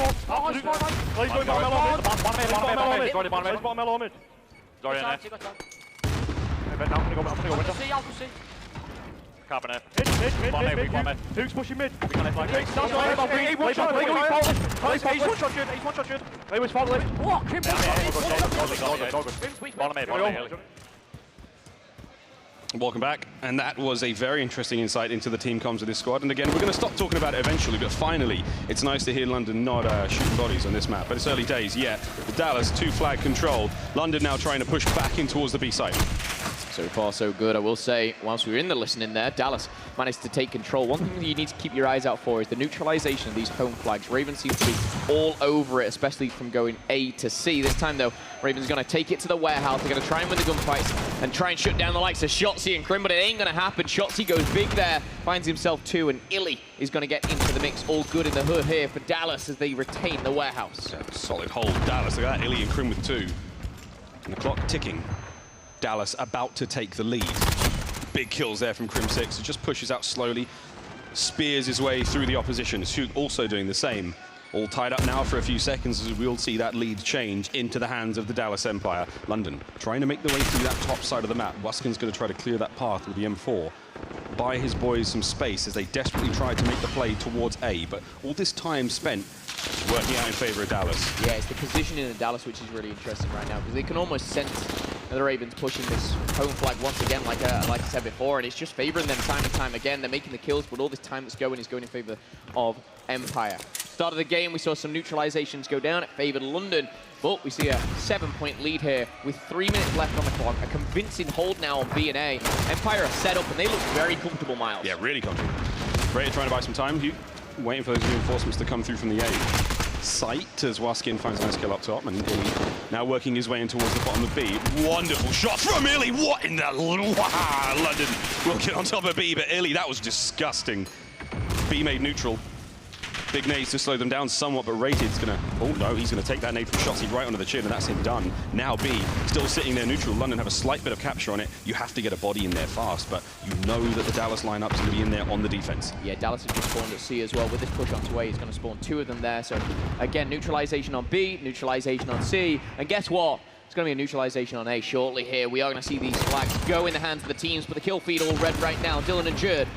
bottom L on mid. Sorry, in there. I'm gonna go window. I'll go C. Capping it. Mid. Duke's pushing mid. We can flag. He's one shot shoot. They was following. What? Kim, Bottom A. Welcome back, and that was a very interesting insight into the team comms of this squad. And again, we're going to stop talking about it eventually, but finally, it's nice to hear London not shooting bodies on this map. But it's early days yet. With Dallas 2 flag control, London now trying to push back in towards the B site. So far, so good. I will say, whilst we were in the listening there, Dallas managed to take control. One thing that you need to keep your eyes out for is the neutralization of these home flags. Ravens seem to be all over it, especially from going A to C. This time, though, Ravens going to take it to the warehouse. They're going to try and win the gunfights and try and shut down the likes of Shotzzy and Krim, but it ain't going to happen. Shotzzy goes big there, finds himself 2, and Illy is going to get into the mix. All good in the hood here for Dallas as they retain the warehouse. Yeah, solid hold, Dallas. Look at that, Illy and Krim with 2. And the clock ticking. Dallas about to take the lead. Big kills there from Krim 6. He just pushes out slowly, spears his way through the opposition. Suk also doing the same. All tied up now for a few seconds as we'll see that lead change into the hands of the Dallas Empire. London trying to make the way through that top side of the map. Waskin's going to try to clear that path with the M4. Buy his boys some space as they desperately try to make the play towards A. But all this time spent working out in favor of Dallas. Yeah, it's the positioning of Dallas which is really interesting right now, because they can almost sense the Ravens pushing this home flag once again, like I said before, and it's just favoring them time and time again. They're making the kills, but all this time that's going is going in favor of Empire. Start of the game, we saw some neutralizations go down. It favored London, but we see a 7-point lead here with 3 minutes left on the clock. A convincing hold now on B and A. Empire are set up, and they look very comfortable, Miles. Yeah, really comfortable. Raider trying to buy some time. Hugh waiting for those reinforcements to come through from the A site as Waskin finds a nice kill up top, and Illy now working his way in towards the bottom of B. Wonderful shot from Illy. What in the... Wow, London will get on top of B, but Illy, that was disgusting. B made neutral. Big nades to slow them down somewhat, but Rated's gonna... Oh no, he's gonna take that nade from Shotzzy right onto the chin, and that's him done. Now B, still sitting there neutral. London have a slight bit of capture on it. You have to get a body in there fast, but you know that the Dallas lineup's gonna be in there on the defense. Yeah, Dallas have just spawned at C as well. With this push onto A, he's gonna spawn 2 of them there. So again, neutralization on B, neutralization on C, and guess what? It's going to be a neutralization on A shortly here. We are going to see these flags go in the hands of the teams, but the kill feed all red right now. Dylan and Jerd.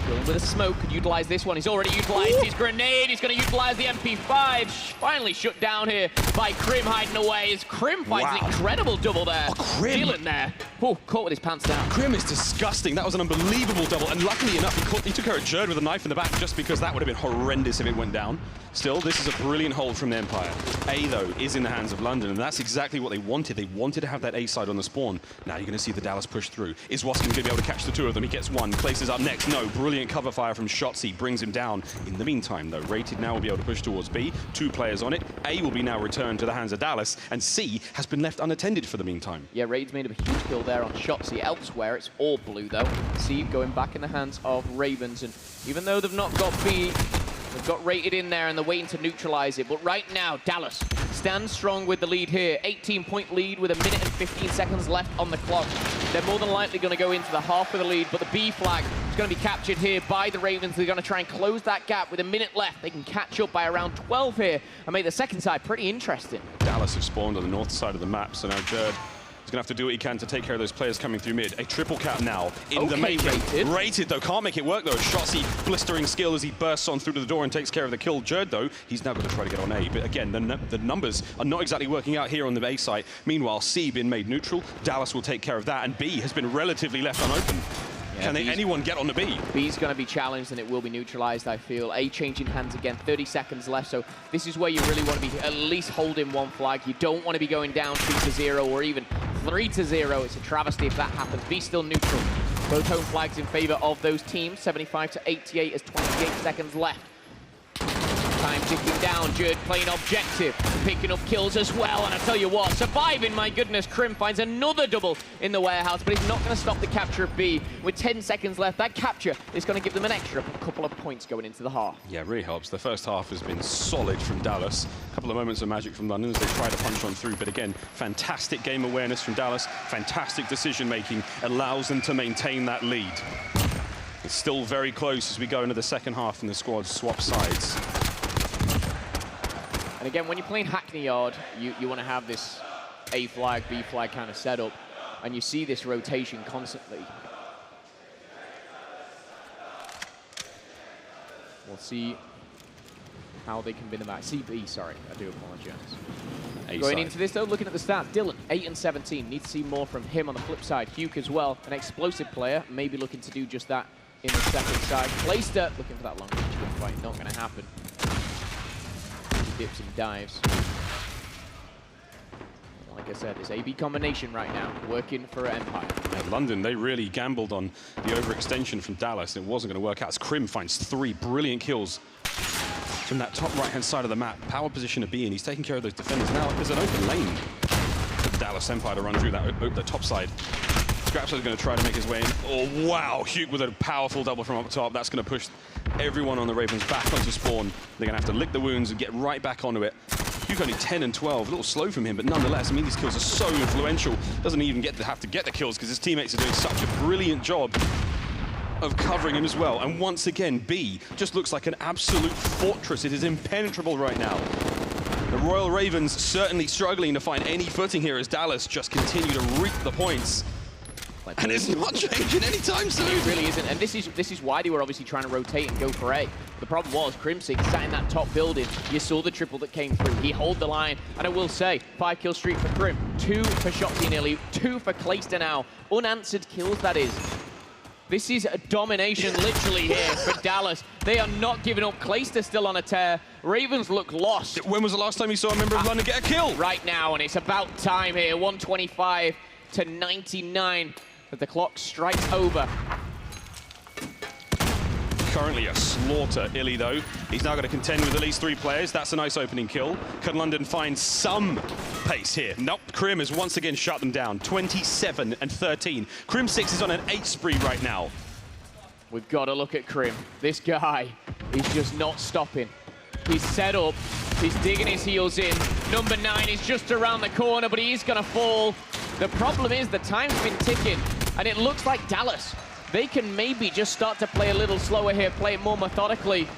Dylan with a smoke could utilize this one. He's already utilized his grenade. He's going to utilize the MP5. Finally shut down here by Krim hiding away as Krim finds an incredible double there. Krim. Dylan there. Oh, caught with his pants down. Krim is disgusting. That was an unbelievable double, and luckily enough, he took her at Jerd with a knife in the back, just because that would have been horrendous if it went down. Still, this is a brilliant hold from the Empire. A, though, is in the hands of London, and that's exactly what they wanted. They wanted to have that A side on the spawn. Now you're going to see the Dallas push through. Is Waskin going to be able to catch the 2 of them? He gets 1. Places up next. No. Brilliant cover fire from Shotzzy. Brings him down. In the meantime, though, Rated now will be able to push towards B. 2 players on it. A will be now returned to the hands of Dallas, and C has been left unattended for the meantime. Yeah, Raid's made a huge kill there on Shotzzy. Elsewhere, it's all blue, though. C going back in the hands of Ravens, and even though they've not got B, they've got Rated in there and they're waiting to neutralize it. But right now, Dallas stands strong with the lead here. 18-point lead with 1 minute and 15 seconds left on the clock. They're more than likely going to go into the half of the lead, but the B flag is going to be captured here by the Ravens. They're going to try and close that gap with 1 minute left. They can catch up by around 12 here and make the second side pretty interesting. Dallas have spawned on the north side of the map, so now Jerd is going to have to do what he can to take care of those players coming through mid. A triple cap now in the making. Rated, though, can't make it work, though. Shotzzy blistering skill as he bursts on through to the door and takes care of the kill. Jerd, though, he's now going to try to get on A. But again, the numbers are not exactly working out here on the A site. Meanwhile, C been made neutral. Dallas will take care of that, and B has been relatively left unopened. Yeah, can anyone get on the B? B's going to be challenged and it will be neutralized, I feel. A changing hands again, 30 seconds left. So this is where you really want to be at least holding 1 flag. You don't want to be going down 2-0 or even 3-0. It's a travesty if that happens. B still neutral. Both home flags in favor of those teams. 75-88 as 28 seconds left. Time ticking down. Jerd playing objective, picking up kills as well. And I tell you what, surviving, my goodness. Krim finds another double in the warehouse, but he's not going to stop the capture of B. With 10 seconds left, that capture is going to give them an extra couple of points going into the half. Yeah, it really helps. The first half has been solid from Dallas. A couple of moments of magic from London as they try to punch on through. But again, fantastic game awareness from Dallas. Fantastic decision-making allows them to maintain that lead. It's still very close as we go into the second half and the squads swap sides. And again, when you're playing Hackney Yard, you want to have this A flag, B flag kind of setup, and you see this rotation constantly. We'll see how they can win the match. CB, sorry, I do apologize. Going into this though, looking at the stats, Dylan, 8 and 17. Need to see more from him on the flip side. Hugh as well, an explosive player, maybe looking to do just that in the second side. Playster, looking for that long range gunfight, not going to happen. Dips and dives. Like like I said, this AB combination right now, working for Empire. Yeah, London, they really gambled on the overextension from Dallas. It wasn't going to work out as Krim finds 3 brilliant kills from that top right-hand side of the map. Power position to be in. He's taking care of those defenders. Now there's an open lane for the Dallas Empire to run through that the top side. Scraps is going to try to make his way in. Oh, wow. Hugh with a powerful double from up top. That's going to push everyone on the Ravens back onto spawn. They're going to have to lick the wounds and get right back onto it. Hugh only 10 and 12. A little slow from him, but nonetheless, I mean, these kills are so influential. Doesn't even have to get the kills because his teammates are doing such a brilliant job of covering him as well. And once again, B just looks like an absolute fortress. It is impenetrable right now. The Royal Ravens certainly struggling to find any footing here as Dallas just continue to reap the points. And it's not changing anytime soon. It really isn't, and this is why they were obviously trying to rotate and go for A. The problem was Crimson sat in that top building. You saw the triple that came through. He held the line, and I will say, 5-kill streak for Krim, 2 for Shotzi nearly, 2 for Clayster now. Unanswered kills, that is. This is a domination literally here for Dallas. They are not giving up. Clayster still on a tear. Ravens look lost. When was the last time you saw a member of London get a kill? Right now, and it's about time here. 125 to 99. But the clock strikes over. Currently a slaughter, Illy, though. He's now got to contend with at least 3 players. That's a nice opening kill. Can London find some pace here? Nope. Krim has once again shut them down. 27 and 13. Krim 6 is on an 8 spree right now. We've got to look at Krim. This guy is just not stopping. He's set up. He's digging his heels in. Number 9 is just around the corner, but he is going to fall. The problem is the time's been ticking, and it looks like Dallas, they can maybe just start to play a little slower here, play it more methodically.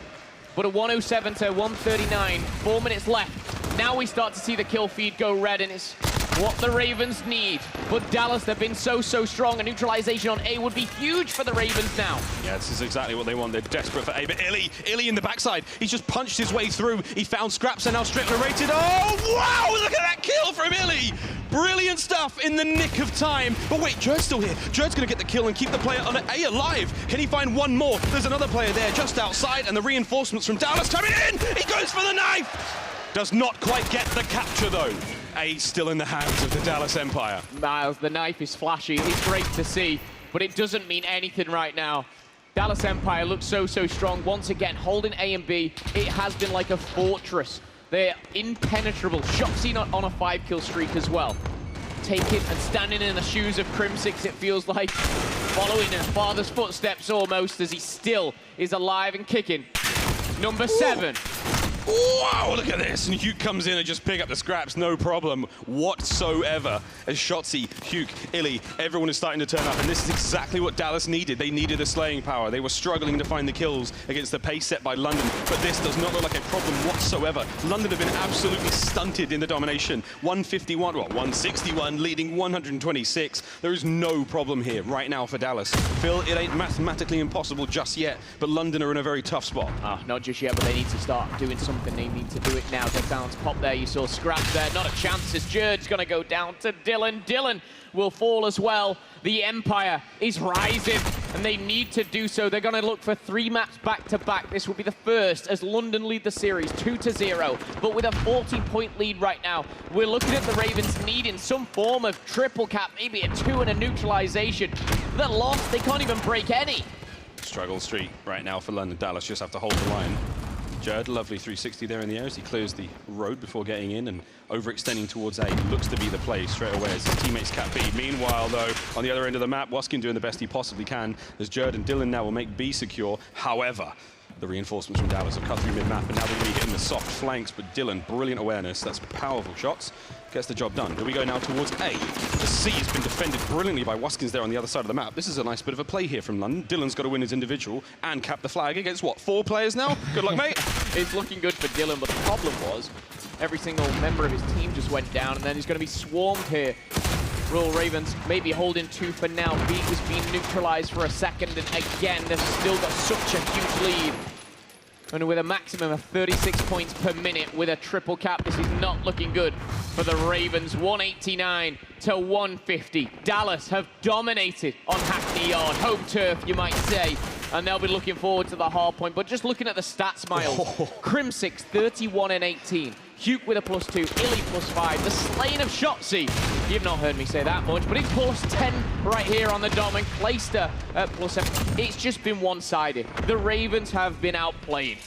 But a 107 to 139, 4 minutes left. Now we start to see the kill feed go red, and it's what the Ravens need. But Dallas, they've been so strong. A neutralization on A would be huge for the Ravens now. Yeah, this is exactly what they want. They're desperate for A, but Illy in the backside. He's just punched his way through. He found Scraps and now strip narrated. Oh, wow, look at that kill from Illy. Brilliant stuff in the nick of time. But wait, Jerd's still here. Jerd's going to get the kill and keep the player on A alive. Can he find one more? There's another player there just outside, and the reinforcements from Dallas coming in. He goes for the knife. Does not quite get the capture, though. A still in the hands of the Dallas Empire. Miles, the knife is flashy. It's great to see, but it doesn't mean anything right now. Dallas Empire looks so strong. Once again, holding A and B. It has been like a fortress. They're impenetrable. Shotzi not on a 5-kill streak as well. Taking and standing in the shoes of Krim 6, it feels like following in father's footsteps almost, as he still is alive and kicking. Number 7. Wow, look at this. And Hugh comes in and just pick up the scraps, no problem whatsoever. As Shotzi, Hugh, Illy, everyone is starting to turn up, and this is exactly what Dallas needed. They needed a slaying power. They were struggling to find the kills against the pace set by London, but this does not look like a problem whatsoever. London have been absolutely stunted in the domination. 151, well, 161, leading 126. There is no problem here right now for Dallas. Phil, it ain't mathematically impossible just yet, but London are in a very tough spot. Not just yet, but they need to start doing something. They need to do it now. Dead balance pop there. You saw Scraps there. Not a chance as Jerd's going to go down to Dylan. Dylan will fall as well. The Empire is rising, and they need to do so. They're going to look for 3 maps back-to-back. This will be the first as London lead the series 2-0. But with a 14-point lead right now, we're looking at the Ravens needing some form of triple cap, maybe a 2 and a neutralization. They're lost. They can't even break any. Struggle streak right now for London. Dallas just have to hold the line. Jerd, lovely 360 there in the air as he clears the road before getting in and overextending towards A. Looks to be the play straight away as his teammates cap B. Meanwhile, though, on the other end of the map, Waskin doing the best he possibly can as Jerd and Dylan now will make B secure. However, the reinforcements from Dallas have cut through mid-map, and now they're really getting the soft flanks, but Dylan, brilliant awareness. That's powerful shots. Gets the job done. Here we go now towards A. The C has been defended brilliantly by Waskins there on the other side of the map. This is a nice bit of a play here from London. Dylan's got to win his individual and cap the flag against, what, 4 players now? Good luck, mate. It's looking good for Dylan, but the problem was every single member of his team just went down, and then he's going to be swarmed here. Royal Ravens maybe holding 2 for now. B was being neutralized for a second, and again, they've still got such a huge lead. And with a maximum of 36 points per minute with a triple cap, this is not looking good for the Ravens. 189 to 150. Dallas have dominated on Hackney Yard, home turf, you might say. And they'll be looking forward to the hard point. But just looking at the stats, Miles, Crim 6, 31 and 18. Hugh with a +2, Illy +5, the slaying of Shotzi. You've not heard me say that much, but it's +10 right here on the Dom, and Clayster at +7. It's just been one-sided. The Ravens have been outplayed.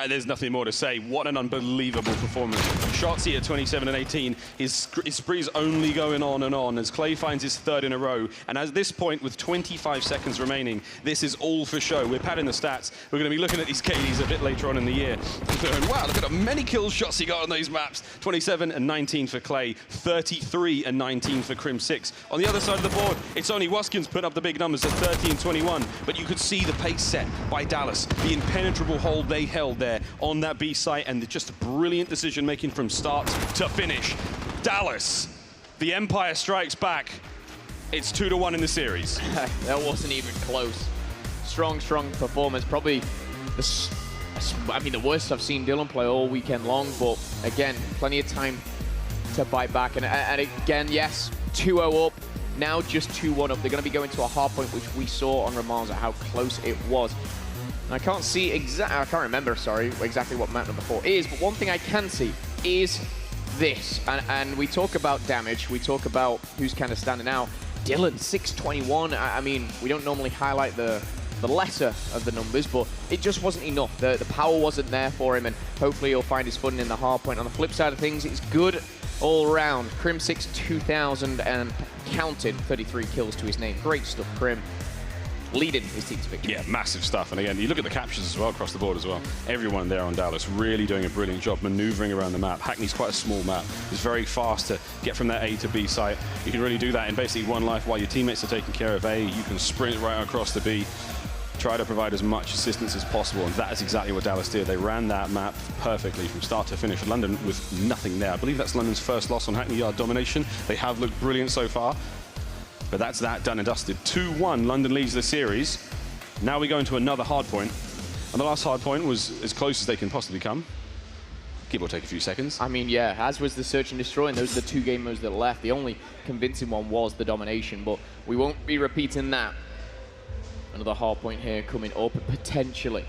There's nothing more to say. What an unbelievable performance. Shotzi at 27 and 18. His spree's only going on and on as Clay finds his third in a row. And at this point, with 25 seconds remaining, this is all for show. We're padding the stats. We're going to be looking at these KDs a bit later on in the year. And wow, look at how many kills Shotzi got on those maps. 27 and 19 for Clay. 33 and 19 for Crim6. On the other side of the board, it's only Waskins putting up the big numbers at 30 and 21. But you could see the pace set by Dallas. The impenetrable hold they held there on that B site, and just brilliant decision making from start to finish. Dallas, the Empire strikes back. It's 2-1 in the series. That wasn't even close. Strong performance. Probably the worst I've seen Dylan play all weekend long, but again, plenty of time to bite back. And again, yes, 2-0 up, now just 2-1 up. They're going to be going to a hard point, which we saw on Ramaz at how close it was. I can't see I can't remember, sorry, exactly what map number 4 is, but one thing I can see is this. And we talk about damage, we talk about who's kind of standing out. Dylan, 621. I mean, we don't normally highlight the lesser of the numbers, but it just wasn't enough. The power wasn't there for him, and hopefully he'll find his footing in the hard point. On the flip side of things, it's good all round. Crim6, 2,000 and counted, 33 kills to his name. Great stuff, Crim. Leading his team to victory. Yeah, massive stuff. And again, you look at the captures as well across the board as well. Everyone there on Dallas really doing a brilliant job maneuvering around the map. Hackney's quite a small map. It's very fast to get from that A to B site. You can really do that in basically one life while your teammates are taking care of A. You can sprint right across the B, try to provide as much assistance as possible, and that is exactly what Dallas did. They ran that map perfectly from start to finish. London with nothing there. I believe that's London's first loss on Hackney Yard domination. They have looked brilliant so far. But that's that done and dusted. 2-1, London leads the series. Now we go into another hard point. And the last hard point was as close as they can possibly come. Give or take a few seconds. I mean, yeah, as was the Search and Destroy, and those are the 2 game modes that left. The only convincing one was the domination, but we won't be repeating that. Another hard point here coming up, potentially.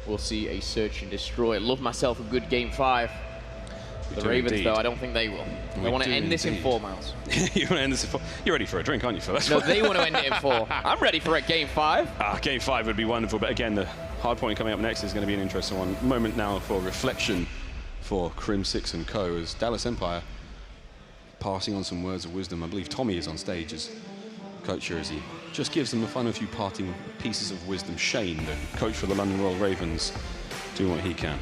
We'll see a Search and Destroy. Love myself a good game 5. The Ravens, indeed. Though, I don't think they will. They want to end this in 4 miles. You want to end this in 4? You're ready for a drink, aren't you, Phil? No, they want to end it in 4. I'm ready for a game 5. Game 5 would be wonderful, but again, the hard point coming up next is going to be an interesting one. Moment now for reflection for Crim6 and co. as Dallas Empire passing on some words of wisdom. I believe Tommy is on stage as coach here, as he just gives them a final few parting pieces of wisdom. Shane, the coach for the London Royal Ravens, doing what he can.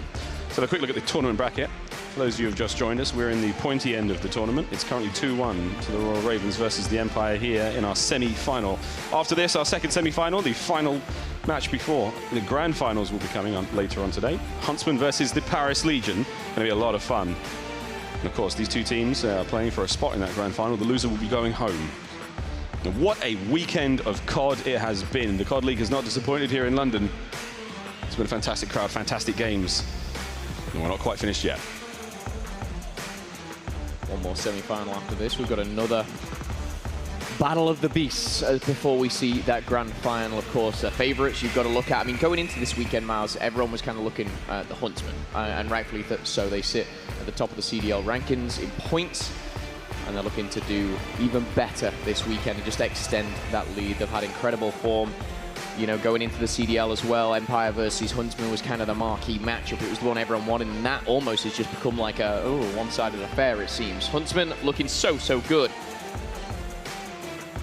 So a quick look at the tournament bracket. For those of you who have just joined us, we're in the pointy end of the tournament. It's currently 2-1 to the Royal Ravens versus the Empire here in our semi-final. After this, our second semi-final, the final match before the grand finals will be coming on later on today. Huntsman versus the Paris Legion. Going to be a lot of fun. And of course, these two teams are playing for a spot in that grand final. The loser will be going home. And what a weekend of COD it has been. The COD League has not disappointed here in London. It's been a fantastic crowd, fantastic games. And we're not quite finished yet. One more semi-final after this. We've got another Battle of the Beasts before we see that grand final. Of course, favourites you've got to look at. I mean, going into this weekend, Miles, everyone was kind of looking at the Huntsmen, and rightfully so. They sit at the top of the CDL rankings in points, and they're looking to do even better this weekend and just extend that lead. They've had incredible form. You know, going into the CDL as well, Empire versus Huntsman was kind of the marquee matchup. It was the one everyone wanted, and that almost has just become like a one-sided affair, it seems. Huntsman looking so good.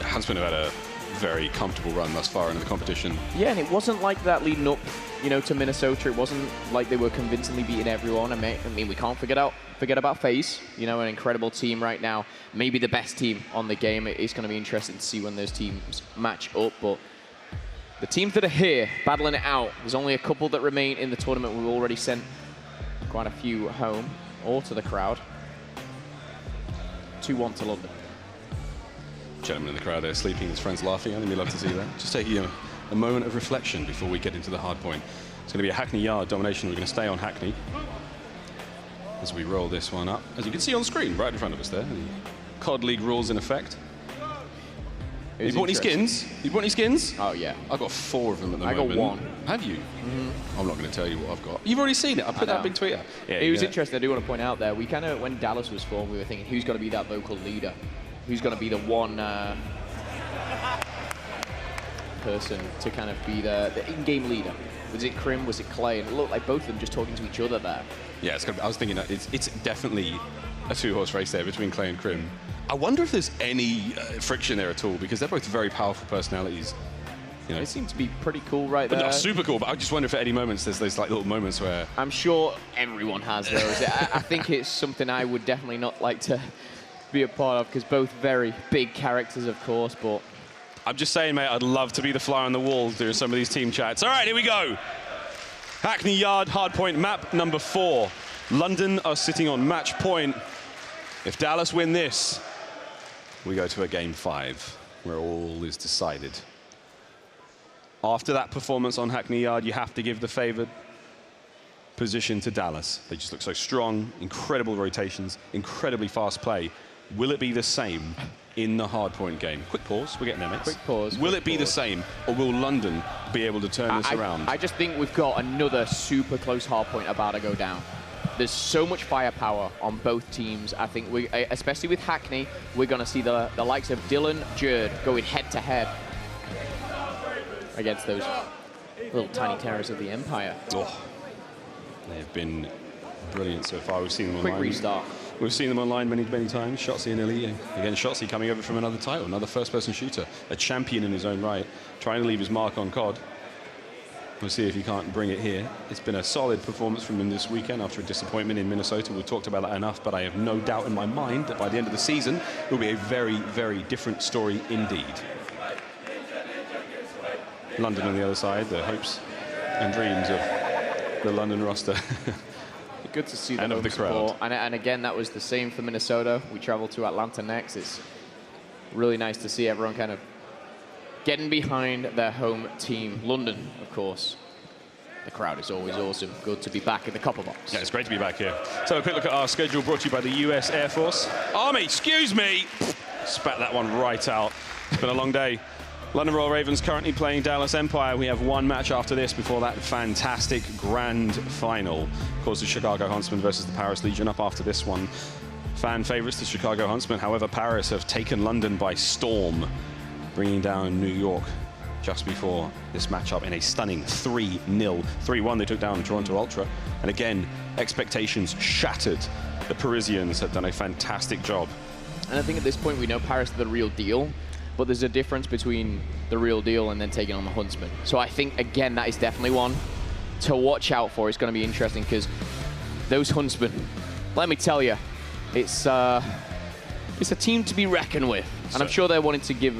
Huntsman have had a very comfortable run thus far into the competition. Yeah, and it wasn't like that leading up, you know, to Minnesota. It wasn't like they were convincingly beating everyone. I mean, we can't forget about FaZe, you know, an incredible team right now. Maybe the best team on the game. It's going to be interesting to see when those teams match up, but the teams that are here battling it out, there's only a couple that remain in the tournament. We've already sent quite a few home or to the crowd. 2-1 to London. Gentlemen in the crowd there sleeping, his friends laughing. I think we love to see that. Just taking a moment of reflection before we get into the hard point. It's going to be a Hackney Yard domination. We're going to stay on Hackney as we roll this one up. As you can see on screen, right in front of us there, the COD League rules in effect. You bought any skins? You bought any skins? Oh, yeah. I've got 4 of them at the moment. I got 1. Have you? I'm not going to tell you what I've got. You've already seen it. I put that big tweet out. Yeah, it was interesting. I do want to point out there, we kind of, when Dallas was formed, we were thinking, who's going to be that vocal leader? Who's going to be the one person to kind of be the in-game leader? Was it Krim? Was it Clay? And it looked like both of them just talking to each other there. Yeah, it's gonna be, I was thinking that it's definitely a 2-horse race there between Clay and Krim. I wonder if there's any friction there at all, because they're both very powerful personalities. You know, they seem to be pretty cool right there. Not super cool, but I just wonder if at any moments there's those like little moments where... I'm sure everyone has those. I think it's something I would definitely not like to be a part of, because both very big characters, of course, but... I'm just saying, mate, I'd love to be the fly on the wall doing some of these team chats. All right, here we go. Hackney Yard, hardpoint, map number 4. London are sitting on match point. If Dallas win this, we go to a game 5, where all is decided. After that performance on Hackney Yard, you have to give the favored position to Dallas. They just look so strong, incredible rotations, incredibly fast play. Will it be the same in the hardpoint game? Quick pause, we're getting there, mates. Quick pause. Will it be the same, or will London be able to turn this around? I just think we've got another super close hardpoint about to go down. There's so much firepower on both teams. I think, especially with Hackney, we're going to see the likes of Dylan, Jerd going head-to-head against those little tiny terrors of the Empire. Oh, they have been brilliant so far. We've seen them online. Quick restart. We've seen them online many, many times. Shotzi and Illy. Again, Shotzi coming over from another title, another first-person shooter, a champion in his own right, trying to leave his mark on COD. We'll see if he can't bring it here. It's been a solid performance from him this weekend after a disappointment in Minnesota. We've talked about that enough, but I have no doubt in my mind that by the end of the season, it will be a very, very different story indeed. London on the other side, the hopes and dreams of the London roster. Good to see the and of the crowd. And again, that was the same for Minnesota. We travel to Atlanta next. It's really nice to see everyone kind of getting behind their home team. London, of course. The crowd is always awesome. Good to be back in the Copper Box. Yeah, it's great to be back here. So a quick look at our schedule brought to you by the US Air Force. Army, excuse me! Spat that one right out. It's been a long day. London Royal Ravens currently playing Dallas Empire. We have one match after this before that fantastic grand final. Of course, the Chicago Huntsmen versus the Paris Legion up after this one. Fan favorites, the Chicago Huntsmen. However, Paris have taken London by storm, bringing down New York just before this matchup in a stunning 3-0. 3-1, they took down Toronto Ultra. And again, expectations shattered. The Parisians have done a fantastic job. And I think at this point we know Paris are the real deal, but there's a difference between the real deal and then taking on the Huntsmen. So I think, again, that is definitely one to watch out for. It's going to be interesting because those Huntsmen, let me tell you, it's a team to be reckoned with. And I'm sure they're wanting to give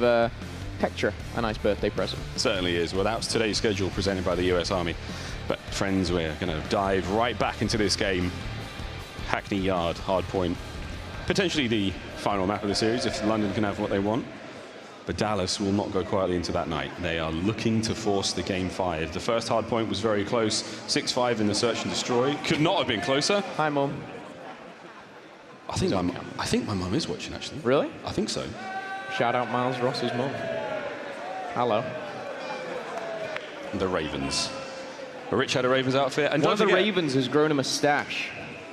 Hector a nice birthday present. Certainly is. Well, that's today's schedule presented by the US Army. But friends, we're going to dive right back into this game. Hackney Yard, hardpoint. Potentially the final map of the series if London can have what they want. But Dallas will not go quietly into that night. They are looking to force the game 5. The first hard point was very close. 6-5 in the search and destroy. Could not have been closer. Hi, Mum. I think my mum is watching, actually. Really? I think so. Shout out Miles Ross's mum. Hello. The Ravens. Rich had a Ravens outfit. And one of the Ravens has grown a moustache.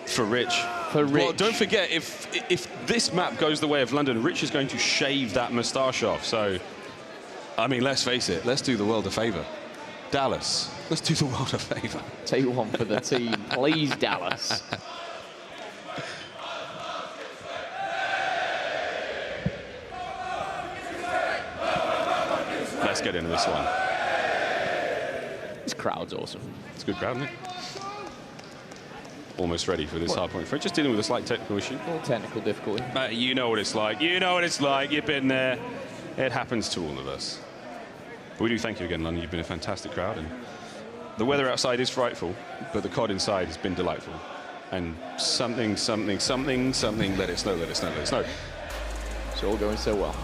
For Rich. For Rich. Well, don't forget, if this map goes the way of London, Rich is going to shave that moustache off. So, I mean, let's face it. Let's do the world a favor. Dallas, let's do the world a favor. Take one for the team. Please, Dallas. Let's get into this one. This crowd's awesome. It's a good crowd, isn't it? Almost ready for this hard point. For just dealing with a slight technical issue. A little technical difficulty. You know what it's like. You know what it's like. You've been there. It happens to all of us. But we do thank you again, London. You've been a fantastic crowd. And the weather outside is frightful, but the COD inside has been delightful. And something, let it snow, let it snow, let it snow. It's all going so well.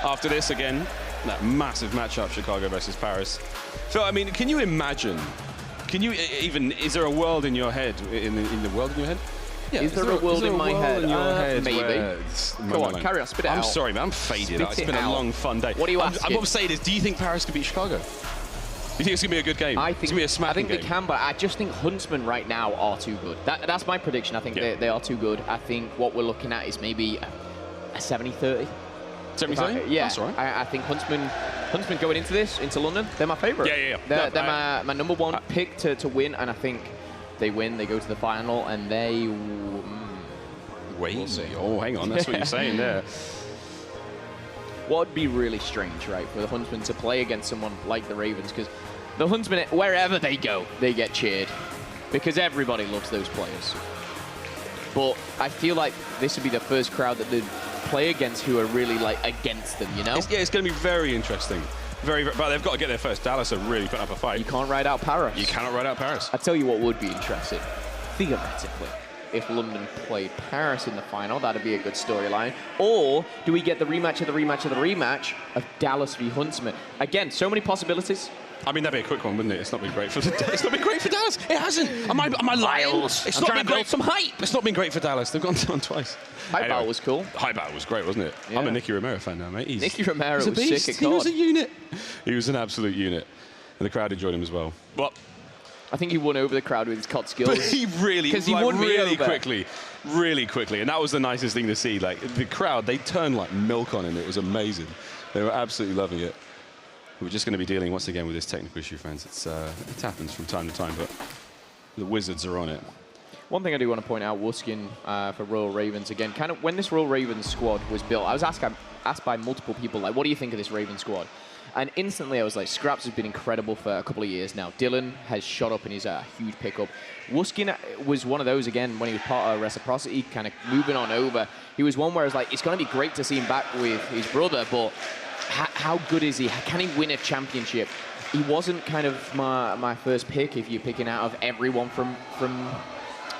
After this, again, that massive matchup, Chicago versus Paris. Phil, I mean, can you imagine? Can you even? Is there a world in your head? In the world in your head? Yeah, is there a world in my head? In your head maybe. Go on, carry on, spit it out. I'm sorry, man. I'm faded. Spit It's it been a out. long, fun day. What are you asking? What I'm saying is, do you think Paris can beat Chicago? Do you think it's going to be a good game? I think it's going to be a smacking they game. can, but I just think Huntsmen right now are too good. That's my prediction. I think they are too good. I think what we're looking at is maybe a 70-30. 70-30? Yeah. That's all right. I think Huntsmen going into London, they're my favourite. Yeah. They're my number one pick to win, and I think they win, they go to the final, and they... Wait. We'll see. Oh, hang on. That's what you're saying there. What would be really strange, right, for the Huntsmen to play against someone like the Ravens, because the Huntsmen, wherever they go, they get cheered, because everybody loves those players. But I feel like this would be the first crowd that they'd play against who are really, like, against them, you know? It's going to be very interesting. But they've got to get there first. Dallas are really putting up a fight. You can't ride out Paris. You cannot ride out Paris. I tell you what would be interesting, theoretically. If London played Paris in the final, that'd be a good storyline. Or do we get the rematch of the rematch of the rematch of Dallas v Huntsmen? Again, so many possibilities. I mean, that'd be a quick one, wouldn't it? It's not been great for it's not been great for Dallas. It hasn't. Am I lying? It's not been great. Some hype. It's not been great for Dallas. They've gone down twice. Hype battle was cool. Hype battle was great, wasn't it? Yeah. I'm a Nicky Romero fan now, mate. Nicky Romero was a beast. sick at He was COD. a unit. He was an absolute unit. And the crowd enjoyed him as well. But I think he won over the crowd with his COD skills. But he really, because he like, won me over. really quickly. And that was the nicest thing to see. Like, the crowd, they turned like milk on him. It was amazing. They were absolutely loving it. We're just going to be dealing once again with this technical issue, friends. It happens from time to time, but the Wizards are on it. One thing I do want to point out, Wuskin for Royal Ravens, again, kind of when this Royal Ravens squad was built, I was asked by multiple people, like, what do you think of this Ravens squad? And instantly I was like, Scraps has been incredible for a couple of years now. Dylan has shot up and he's a huge pickup. Wuskin was one of those, again, when he was part of Reciprocity, kind of moving on over. He was one where I was like, it's going to be great to see him back with his brother, but how good is he? Can he win a championship? He wasn't kind of my first pick if you're picking out of everyone from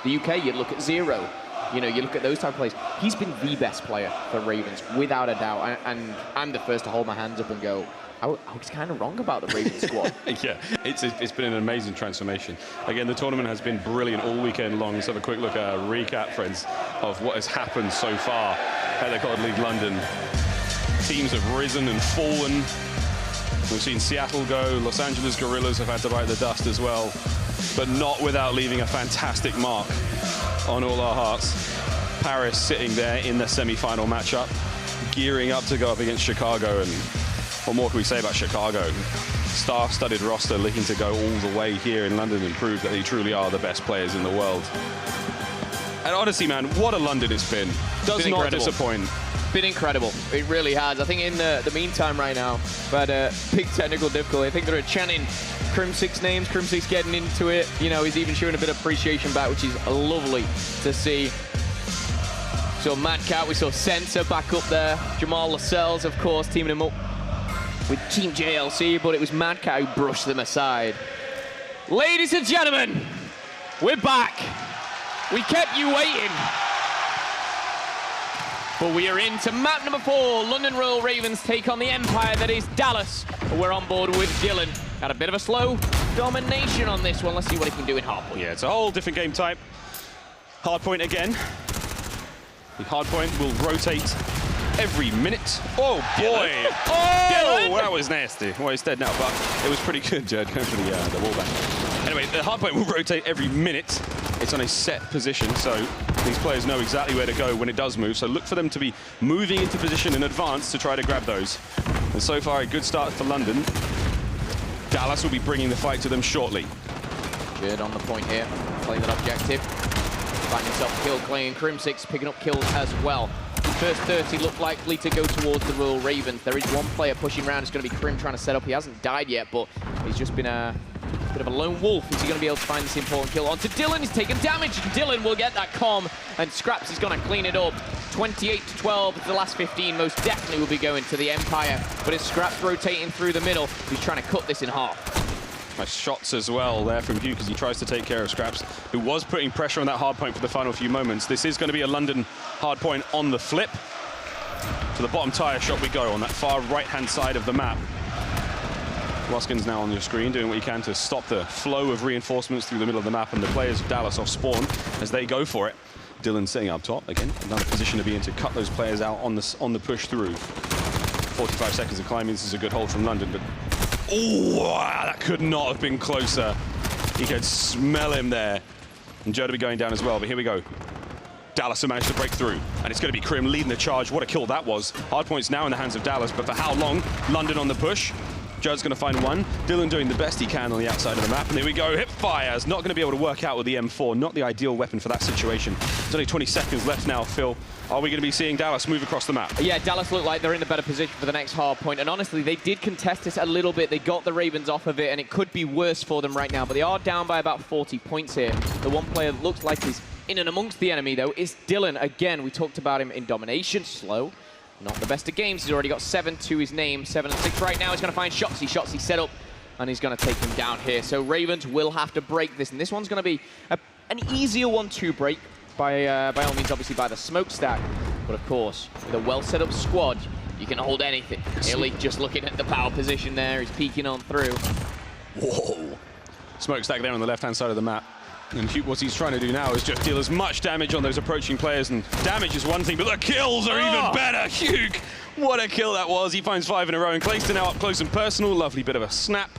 the UK. You'd look at Zero. You know, you look at those type of players. He's been the best player for Ravens, without a doubt. And I'm the first to hold my hands up and go, I was kind of wrong about the Ravens squad. Yeah, it's been an amazing transformation. Again, the tournament has been brilliant all weekend long. Let's have a quick look at a recap, friends, of what has happened so far at the COD League London. Teams have risen and fallen. We've seen Seattle go. Los Angeles Guerrillas have had to bite the dust as well, but not without leaving a fantastic mark on all our hearts. Paris sitting there in the semi-final matchup, gearing up to go up against Chicago. And what more can we say about Chicago? Star-studded roster looking to go all the way here in London and prove that they truly are the best players in the world. And honestly, man, what a London it's been. Does not disappoint. Been incredible. It really has. I think in the meantime right now, but big technical difficulty. I think they're chanting Crim6 names. Crim6 getting into it. You know, he's even showing a bit of appreciation back, which is lovely to see. So Mad Cat, we saw Sensor back up there. Jamal Lascelles, of course, teaming him up with Team JLC, but it was Mad Cat who brushed them aside. Ladies and gentlemen, we're back. We kept you waiting. But we are into map number 4. London Royal Ravens take on the Empire that is Dallas. We're on board with Dylan. Got a bit of a slow domination on this one. Let's see what he can do in hardpoint. Yeah, it's a whole different game type. Hardpoint again. The hardpoint will rotate every minute. Oh, boy. Oh, that was nasty. Well, he's dead now, but it was pretty good, Jed, going for the wall back. Anyway, the hardpoint will rotate every minute. It's on a set position, so these players know exactly where to go when it does move. So look for them to be moving into position in advance to try to grab those. And so far, a good start for London. Dallas will be bringing the fight to them shortly. Good on the point here. Playing that objective. Finding himself a kill, playing Crim6, picking up kills as well. First 30 look likely to go towards the Royal Ravens. There is one player pushing around. It's going to be Crim trying to set up. He hasn't died yet, but he's just been a bit of a lone wolf. Is he going to be able to find this important kill? Onto Dylan. He's taking damage. Dylan will get that comm, and Scraps is going to clean it up. 28-12. The last 15 most definitely will be going to the Empire, but it's Scraps rotating through the middle. He's trying to cut this in half. Nice shots as well there from Hugh as he tries to take care of Scraps, who was putting pressure on that hard point for the final few moments. This is going to be a London hard point on the flip. To the bottom tire shot we go on that far right-hand side of the map. Ruskin's now on your screen doing what he can to stop the flow of reinforcements through the middle of the map, and the players of Dallas off spawn as they go for it. Dylan sitting up top again, another position to be in to cut those players out on the push through. 45 seconds of climbing. This is a good hold from London, but oh, wow, that could not have been closer. You could smell him there, and Joe to be going down as well. But here we go. Dallas have managed to break through, and it's going to be Krim leading the charge. What a kill that was. Hardpoint's now in the hands of Dallas, but for how long? London on the push. Judd's going to find one. Dylan doing the best he can on the outside of the map. And there we go. Hip fires. Not going to be able to work out with the M4. Not the ideal weapon for that situation. There's only 20 seconds left now, Phil. Are we going to be seeing Dallas move across the map? Yeah, Dallas look like they're in a better position for the next hard point. And honestly, they did contest this a little bit. They got the Ravens off of it, and it could be worse for them right now. But they are down by about 40 points here. The one player that looks like he's in and amongst the enemy, though, is Dylan. Again, we talked about him in domination. Slow. Not the best of games. He's already got 7 to his name. 7 and 6 right now. He's going to find Shotzzy. Shotzzy set up, and he's going to take him down here. So Ravens will have to break this, and this one's going to be an easier one to break by all means, obviously, by the smokestack. But of course, with a well-set-up squad, you can hold anything. Illy just looking at the power position there. He's peeking on through. Whoa. Smokestack there on the left-hand side of the map. And what he's trying to do now is just deal as much damage on those approaching players. And damage is one thing, but the kills are even better. Hugh, what a kill that was. He finds 5 in a row. And Clayster now up close and personal. Lovely bit of a snap.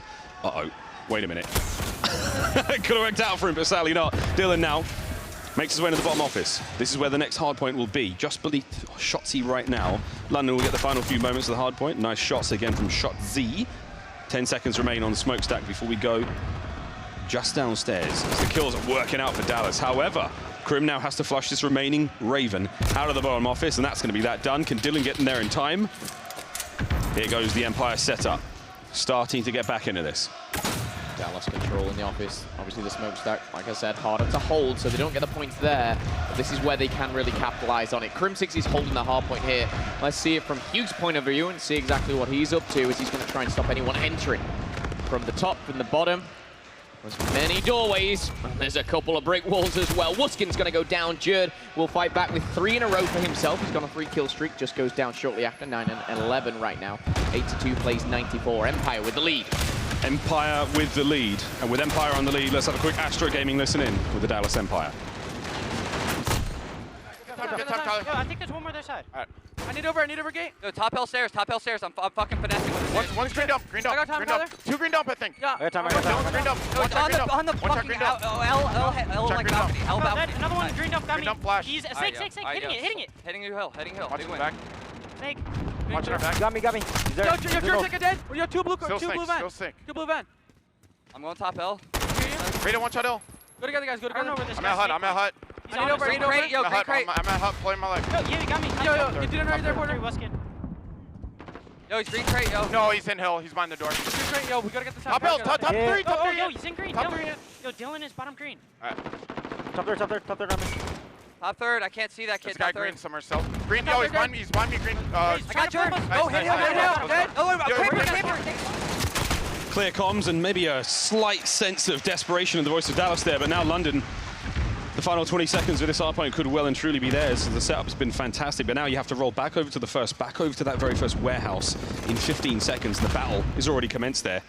Uh-oh. Wait a minute. Could have worked out for him, but sadly not. Dylan now makes his way to the bottom office. This is where the next hard point will be. Just beneath Shotzzy right now. London will get the final few moments of the hard point. Nice shots again from Shotzzy. 10 seconds remain on the smokestack before we go just downstairs as the kills are working out for Dallas. However, Krim now has to flush this remaining Raven out of the bottom office, and that's going to be that done. Can Dylan get in there in time? Here goes the Empire setup, starting to get back into this. Dallas controlling the office. Obviously the smokestack, like I said, harder to hold, so they don't get the points there. But this is where they can really capitalize on it. Crim6 is holding the hard point here. Let's see it from Hugh's point of view and see exactly what he's up to as he's going to try and stop anyone entering from the top, from the bottom. There's many doorways, and there's a couple of brick walls as well. Wuskin's going to go down. Jerd will fight back with 3 in a row for himself. He's got a 3-kill streak, just goes down shortly after. 9 and 11 right now. 8-2 plays 94. Empire with the lead. Empire with the lead. And with Empire on the lead, let's have a quick Astro Gaming listen in with the Dallas Empire. I think there's one more other side. All right. I need over gate. Yo, top hill stairs. I'm fucking finessing with it. One's green dump. I got time, brother. 2 green dump, I think. Yeah. I got time. Green dump. No, it's on the fucking L like balcony. L balcony. Another one, green dump, got me. Green dump flash. He's snake, hitting it. Heading hill. Watching back. Snake. Watching our back. Got me. He's there. Yo, you're dead. Yo, two blue Still van. sick. Two blue van. I'm going top L. Radar, one shot L. Go together, guys. Go together. I'm at hut. I need over. Green crate. Yo, green crate. I'm at hut, playing my leg. Yo, you got me. Yo, get in right there, corner. Yo, he's green crate, yo. No, he's in hill. He's behind the door. Green crate, yo. We gotta get the top. Top hill, top 3, top 3. Yo, he's in green. Top 3. Yo, Dylan is bottom green. All right. Top third, Rami. Top third. I can't see that kid. This guy green somewhere self. Green, yo, he's behind me. Green. I got turn. Go, hit him. Oh, Clear comms and maybe a slight sense of desperation in the voice of Dallas there, but now London, the final 20 seconds of this hard point could well and truly be theirs. The setup's been fantastic, but now you have to roll back over to that very first warehouse in 15 seconds. The battle is already commenced there.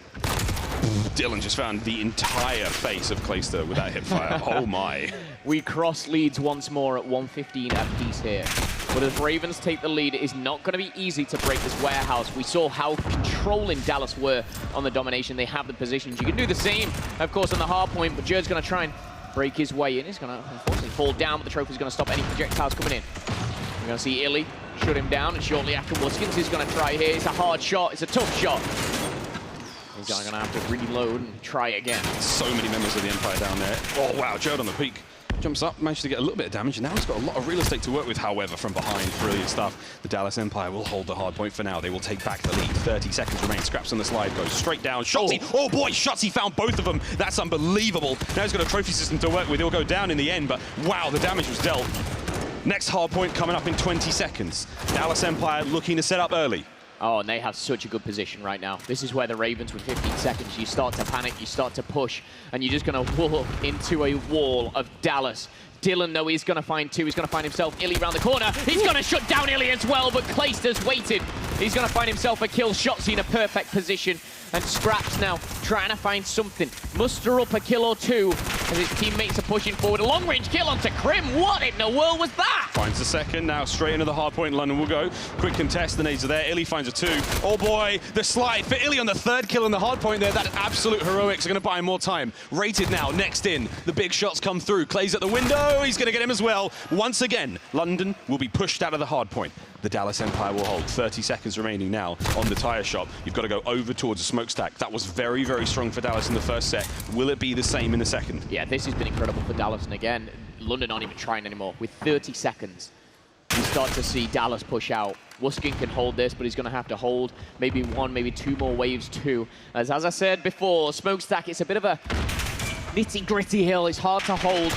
Dylan just found the entire face of Clayster with that hip fire. Oh my. We cross leads once more at 1:15 apiece here. But as Ravens take the lead, it is not going to be easy to break this warehouse. We saw how controlling Dallas were on the domination. They have the positions. You can do the same, of course, on the hard point, but Jerd's going to try and break his way in. He's going to, unfortunately, fall down, but the trophy's going to stop any projectiles coming in. We're going to see Illy shut him down, and shortly after, Wuskins is going to try here. It's a hard shot. It's a tough shot. He's going to have to reload and try again. So many members of the Empire down there. Oh, wow, Jerd on the peak. Jumps up, managed to get a little bit of damage, and now he's got a lot of real estate to work with, however, from behind. Brilliant stuff. The Dallas Empire will hold the hard point for now. They will take back the lead. 30 seconds remain. Scraps on the slide, goes straight down. Shotzzy, oh boy, Shotzzy found both of them. That's unbelievable. Now he's got a trophy system to work with. He'll go down in the end, but wow, the damage was dealt. Next hard point coming up in 20 seconds. Dallas Empire looking to set up early. Oh, and they have such a good position right now. This is where the Ravens, with 15 seconds, you start to panic, you start to push, and you're just going to walk into a wall of Dallas. Dylan, though, he's going to find 2. He's going to find himself Illy around the corner. He's going to shut down Illy as well, but Clayster's waited. He's going to find himself a kill. Shotzzy in a perfect position. And Scraps now trying to find something. Muster up a kill or 2. as his teammates are pushing forward. A long-range kill onto Krim. What in the world was that? Finds the second, now straight into the hard point. London will go. Quick contest, the nades are there. Illy finds a 2. Oh boy, the slide for Illy on the 3rd kill in the hard point there. That absolute heroics are going to buy him more time. Rated now, next in. The big shots come through. Clay's at the window. He's going to get him as well. Once again, London will be pushed out of the hard point. The Dallas Empire will hold. 30 seconds remaining now on the tire shop. You've got to go over towards a smokestack. That was very, very strong for Dallas in the first set. Will it be the same in the second? Yeah, this has been incredible for Dallas. And again, London aren't even trying anymore. With 30 seconds, we start to see Dallas push out. Wuskin can hold this, but he's going to have to hold maybe 1, maybe 2 more waves too. As I said before, smokestack, it's a bit of a nitty-gritty hill. It's hard to hold.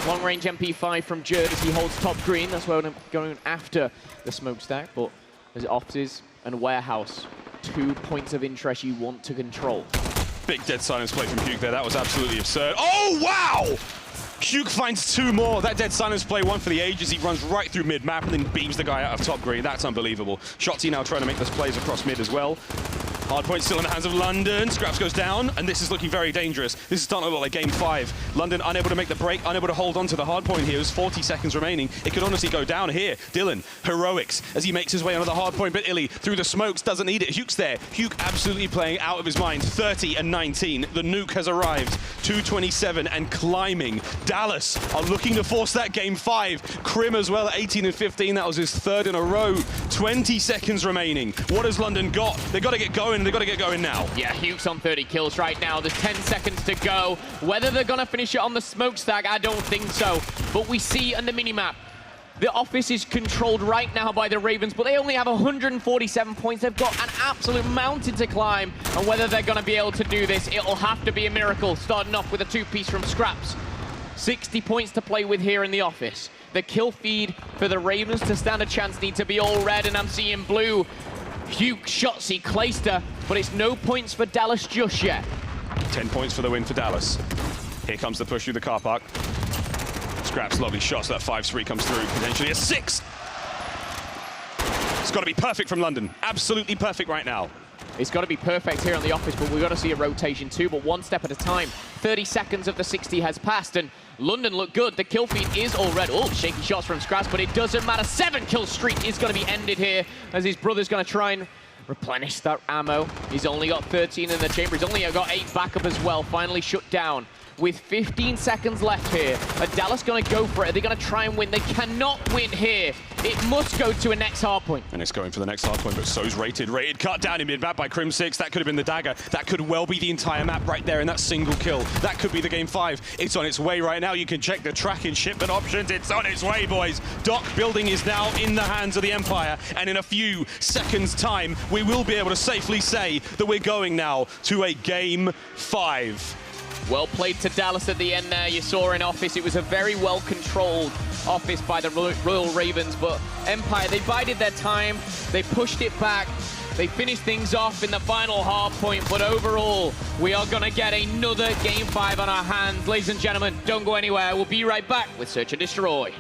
Long-range MP5 from Jerd as he holds top green. That's where I'm going after the smokestack. But there's offices and warehouse. 2 points of interest you want to control. Big dead silence play from Puke there. That was absolutely absurd. Oh, wow! Puke finds 2 more. That dead silence play, 1 for the ages. He runs right through mid-map and then beams the guy out of top green. That's unbelievable. Shotzi now trying to make those plays across mid as well. Hardpoint still in the hands of London. Scraps goes down, and this is looking very dangerous. This is starting to look like game 5. London unable to make the break, unable to hold on to the hardpoint here. There's 40 seconds remaining. It could honestly go down here. Dylan, heroics, as he makes his way onto the hardpoint, but Illy through the smokes doesn't need it. Huke's there. Huke absolutely playing out of his mind. 30 and 19. The nuke has arrived. 2:27 and climbing. Dallas are looking to force that game 5. Krim as well, 18 and 15. That was his 3rd in a row. 20 seconds remaining. What has London got? They've got to get going. They've got to get going now. Yeah, Huke's on 30 kills right now. There's 10 seconds to go. Whether they're going to finish it on the smokestack, I don't think so. But we see on the minimap, the office is controlled right now by the Ravens, but they only have 147 points. They've got an absolute mountain to climb. And whether they're going to be able to do this, it'll have to be a miracle. Starting off with a 2-piece from Scraps. 60 points to play with here in the office. The kill feed for the Ravens to stand a chance need to be all red, and I'm seeing blue. Huke, Shotzi, Clayster, but it's no points for Dallas just yet. 10 points for the win for Dallas. Here comes the push through the car park. Scraps, lovely shots. That 5-3 comes through, potentially a 6. It's got to be perfect from London. Absolutely perfect right now. It's got to be perfect here on the office, but we've got to see a rotation too, but 1 step at a time. 30 seconds of the 60 has passed, and London look good. The kill feed is all red. Oh, shaky shots from Scraps, but it doesn't matter. 7-kill streak is going to be ended here, as his brother's going to try and replenish that ammo. He's only got 13 in the chamber. He's only got 8 backup as well. Finally shut down. With 15 seconds left here, are Dallas going to go for it? Are they going to try and win? They cannot win here. It must go to a next hard point. And it's going for the next hard point, but so's Rated. Rated cut down in mid-map by Krim 6. That could have been the dagger. That could well be the entire map right there in that single kill. That could be the game 5. It's on its way right now. You can check the tracking shipment options. It's on its way, boys. Dock building is now in the hands of the Empire, and in a few seconds' time, we will be able to safely say that we're going now to a game 5. Well played to Dallas at the end there. You saw in office, it was a very well-controlled office by the Royal Ravens, but Empire, they bided their time, they pushed it back, they finished things off in the final hard point, but overall, we are going to get another Game 5 on our hands. Ladies and gentlemen, don't go anywhere. We'll be right back with Search and Destroy.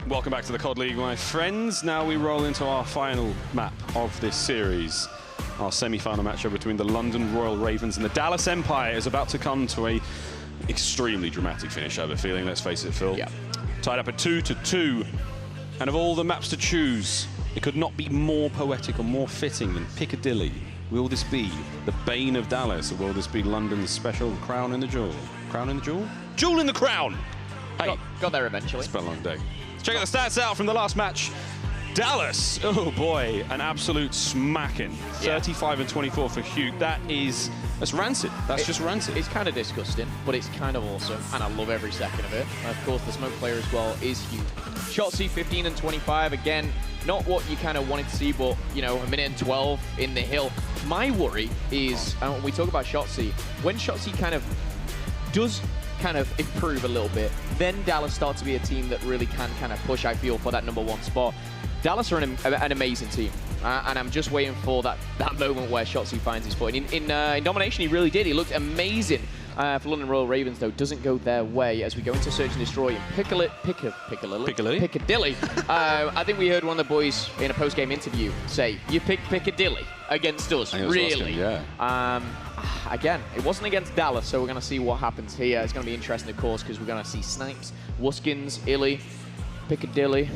Welcome back to the COD League, my friends. Now we roll into our final map of this series. Our semi-final matchup between the London Royal Ravens and the Dallas Empire is about to come to a extremely dramatic finish, I have a feeling. Let's face it, Phil. Yeah. Tied up at 2-2. And of all the maps to choose, it could not be more poetic or more fitting than Piccadilly. Will this be the bane of Dallas, or will this be London's special crown in the jewel? Crown in the jewel? Jewel in the crown! Hey, got there eventually. it's been a long day. Check out the stats out from the last match. Dallas, oh boy, an absolute smacking. Yeah. 35-24 for Hugh. That's rancid. That's just rancid. It's kind of disgusting, but it's kind of awesome, and I love every second of it. And of course, the smoke player as well is Hugh. Shotzzy 15-25, again, not what you kind of wanted to see, but, you know, 1:12 in the hill. My worry is, when we talk about Shotzzy, when Shotzzy does improve a little bit, then Dallas starts to be a team that really can kind of push, I feel, for that #1 spot. Dallas are an amazing team, and I'm just waiting for that moment where Shotzzy finds his foot. In Domination, he really did. He looked amazing. For London Royal Ravens, though, doesn't go their way as we go into Search and Destroy in Piccadilly. I think we heard one of the boys in a post-game interview say, you picked Piccadilly against us, really? Yeah. Again, it wasn't against Dallas, so we're going to see what happens here. It's going to be interesting, of course, because we're going to see Snipes, Wuskins, Illy, Piccadilly.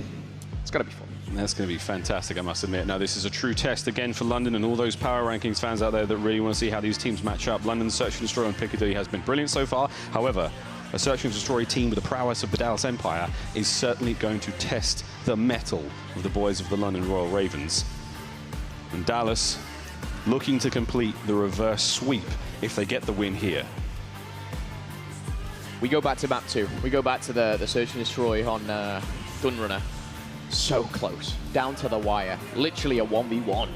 It's going to be fun. That's going to be fantastic, I must admit. Now, this is a true test again for London and all those power rankings fans out there that really want to see how these teams match up. London's Search and Destroy on Piccadilly has been brilliant so far. However, a Search and Destroy team with the prowess of the Dallas Empire is certainly going to test the mettle of the boys of the London Royal Ravens. And Dallas looking to complete the reverse sweep if they get the win here. We go back to map 2. We go back to the Search and Destroy on Gunrunner. So close, down to the wire, literally a 1v1.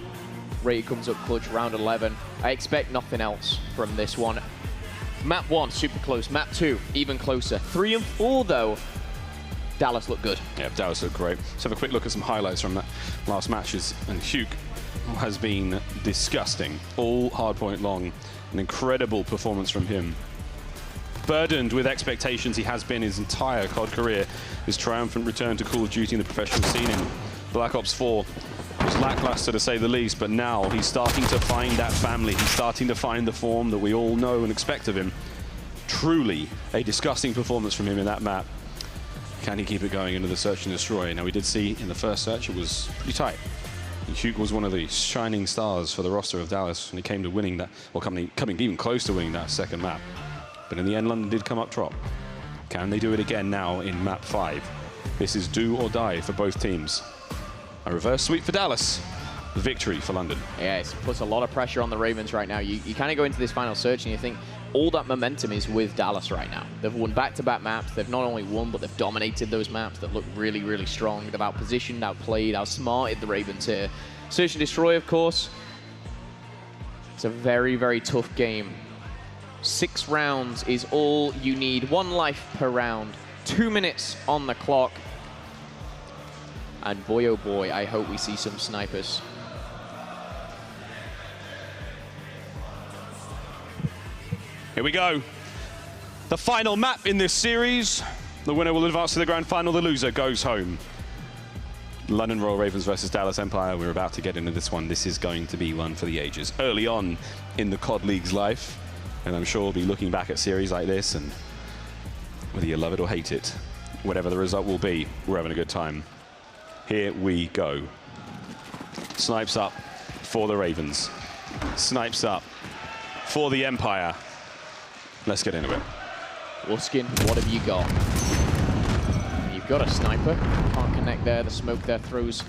Ray comes up clutch, round 11. I expect nothing else from this one. Map 1, super close. Map 2, even closer. 3 and 4, though, Dallas looked good. Yeah, Dallas looked great. Let's have a quick look at some highlights from that last matches. And Hugh has been disgusting, all hardpoint long. An incredible performance from him. Burdened with expectations he has been his entire COD career. His triumphant return to Call of Duty in the professional scene in Black Ops 4 was lackluster to say the least, but now he's starting to find that family. He's starting to find the form that we all know and expect of him. Truly a disgusting performance from him in that map. Can he keep it going into the Search and Destroy? Now, we did see in the first search it was pretty tight. Hugh was one of the shining stars for the roster of Dallas when it came to winning that, or coming even close to winning that second map. But in the end, London did come up top. Can they do it again now in map 5? This is do or die for both teams. A reverse sweep for Dallas. Victory for London. Yeah, it puts a lot of pressure on the Ravens right now. You kind of go into this final search and you think all that momentum is with Dallas right now. They've won back-to-back maps. They've not only won, but they've dominated those maps that look really, really strong. They've outpositioned, outplayed, outsmarted the Ravens here. Search and Destroy, of course. It's a very, very tough game. 6 rounds is all you need. 1 life per round. 2 minutes on the clock. And boy, oh boy, I hope we see some snipers. Here we go. The final map in this series. The winner will advance to the grand final. The loser goes home. London Royal Ravens versus Dallas Empire. We're about to get into this one. This is going to be one for the ages. Early on in the COD League's life. And I'm sure we'll be looking back at series like this, and whether you love it or hate it, whatever the result will be, we're having a good time. Here we go. Snipes up for the Ravens. Snipes up for the Empire. Let's get into it. Wuskin, what have you got? You've got a sniper. Can't connect there. The smoke there throws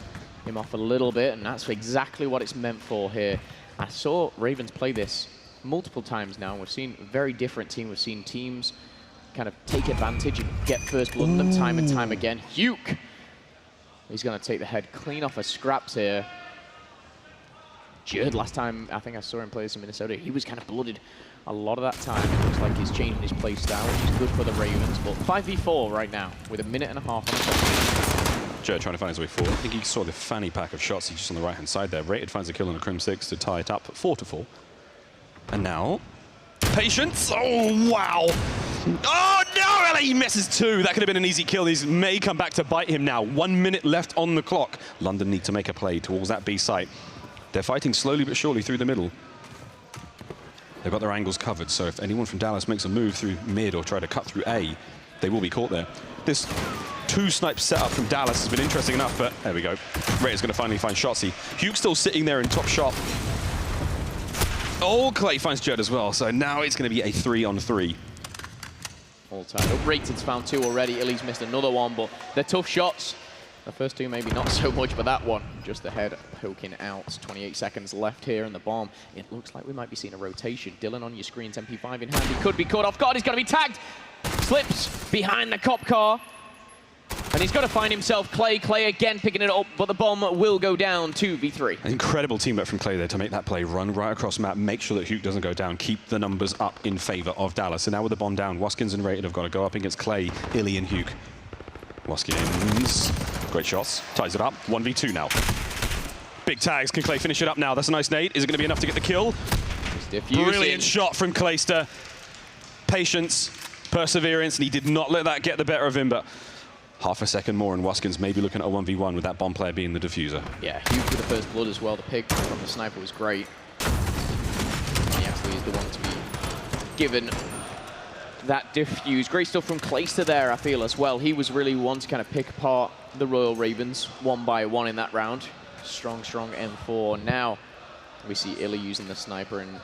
him off a little bit, and that's exactly what it's meant for here. I saw Ravens play this multiple times now. We've seen a very different team. We've seen teams kind of take advantage and get first blood on them time and time again. Hugh! He's going to take the head clean off of scraps here. Jerd, last time I think I saw him play this in Minnesota, he was kind of blooded a lot of that time. It looks like he's changing his play style, which is good for the Ravens. But 5v4 right now with 1.5 minutes on the clock. Jerd trying to find his way forward. I think he saw the fanny pack of shots. He's just on the right-hand side there. Rated finds a kill on a Crim 6 to tie it up 4-4. And now, patience. Oh, wow. Oh, no! He misses two. That could have been an easy kill. These may come back to bite him now. 1 minute left on the clock. London need to make a play towards that B site. They're fighting slowly but surely through the middle. They've got their angles covered, so if anyone from Dallas makes a move through mid or try to cut through A, they will be caught there. This two-snipe setup from Dallas has been interesting enough, but there we go. Raiders going to finally find Shotzzy. Huke's still sitting there in top shot. Oh, Clay finds Jerd as well, so now it's going to be a 3-on-3. All tied up. Rated's found two already. Illy's missed another one, but they're tough shots. The first two maybe not so much, but that one just ahead, poking out. 28 seconds left here in the bomb. It looks like we might be seeing a rotation. Dylan on your screens, MP5 in hand. He could be caught off guard. He's going to be tagged. Slips behind the cop car. And he's got to find himself Clay. Clay again picking it up, but the bomb will go down 2v3. An incredible teamwork from Clay there to make that play, run right across map, make sure that Huke doesn't go down, keep the numbers up in favor of Dallas. So now with the bomb down, Waskins and Rated have got to go up against Clay, Illy and Huke. Waskins, great shots, ties it up, 1v2 now. Big tags, can Clay finish it up now? That's a nice nade. Is it going to be enough to get the kill? Brilliant shot from Clayster. Patience, perseverance, and he did not let that get the better of him, but half a second more and Waskins may be looking at a 1v1 with that bomb player being the diffuser. Yeah, Huke with the first blood as well. The pick from the sniper was great. He actually is the one to be given that diffuse. Great stuff from Clayster there, I feel, as well. He was really one to kind of pick apart the Royal Ravens one by one in that round. Strong, strong M4. Now we see Illy using the sniper, and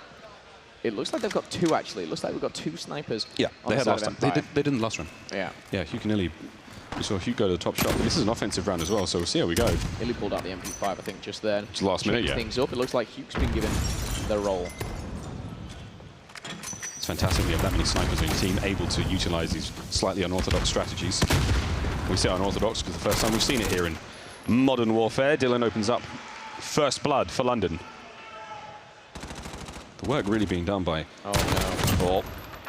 it looks like they've got two, actually. It looks like we've got two snipers. Yeah, they had last time. They didn't last run. Yeah. Yeah, Huke and Illy. We saw Huke go to the top shot, but this is an offensive round as well, so we'll see how we go. Illy pulled out the MP5, I think, just then. Just last minute, yeah. Things up. It looks like Huke's been given the role. It's fantastic we have that many snipers on your team able to utilize these slightly unorthodox strategies. We say unorthodox because the first time we've seen it here in modern warfare. Dylan opens up first blood for London. The work really being done by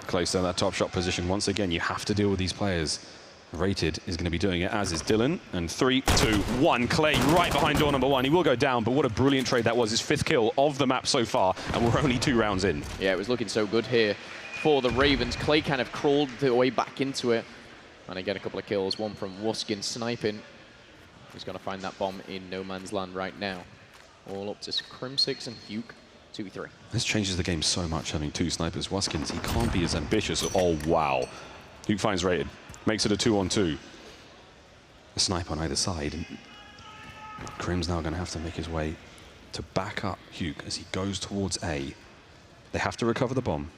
Clayster in that top shot position. Once again, you have to deal with these players. Rated is going to be doing it, as is Dylan. And 3, 2, 1. Clay right behind door number 1. He will go down, but what a brilliant trade that was. His 5th kill of the map so far, and we're only 2 rounds in. Yeah, it was looking so good here for the Ravens. Clay kind of crawled the way back into it. And again, a couple of kills. One from Waskin sniping. He's going to find that bomb in no man's land right now. All up to Crim6 and Huke. 2v3. This changes the game so much, having 2 snipers. Waskins, he can't be as ambitious. Oh, wow. Huke finds Rated. Makes it a 2-on-2. A sniper on either side. Crim's now going to have to make his way to back up Huke as he goes towards A. They have to recover the bomb.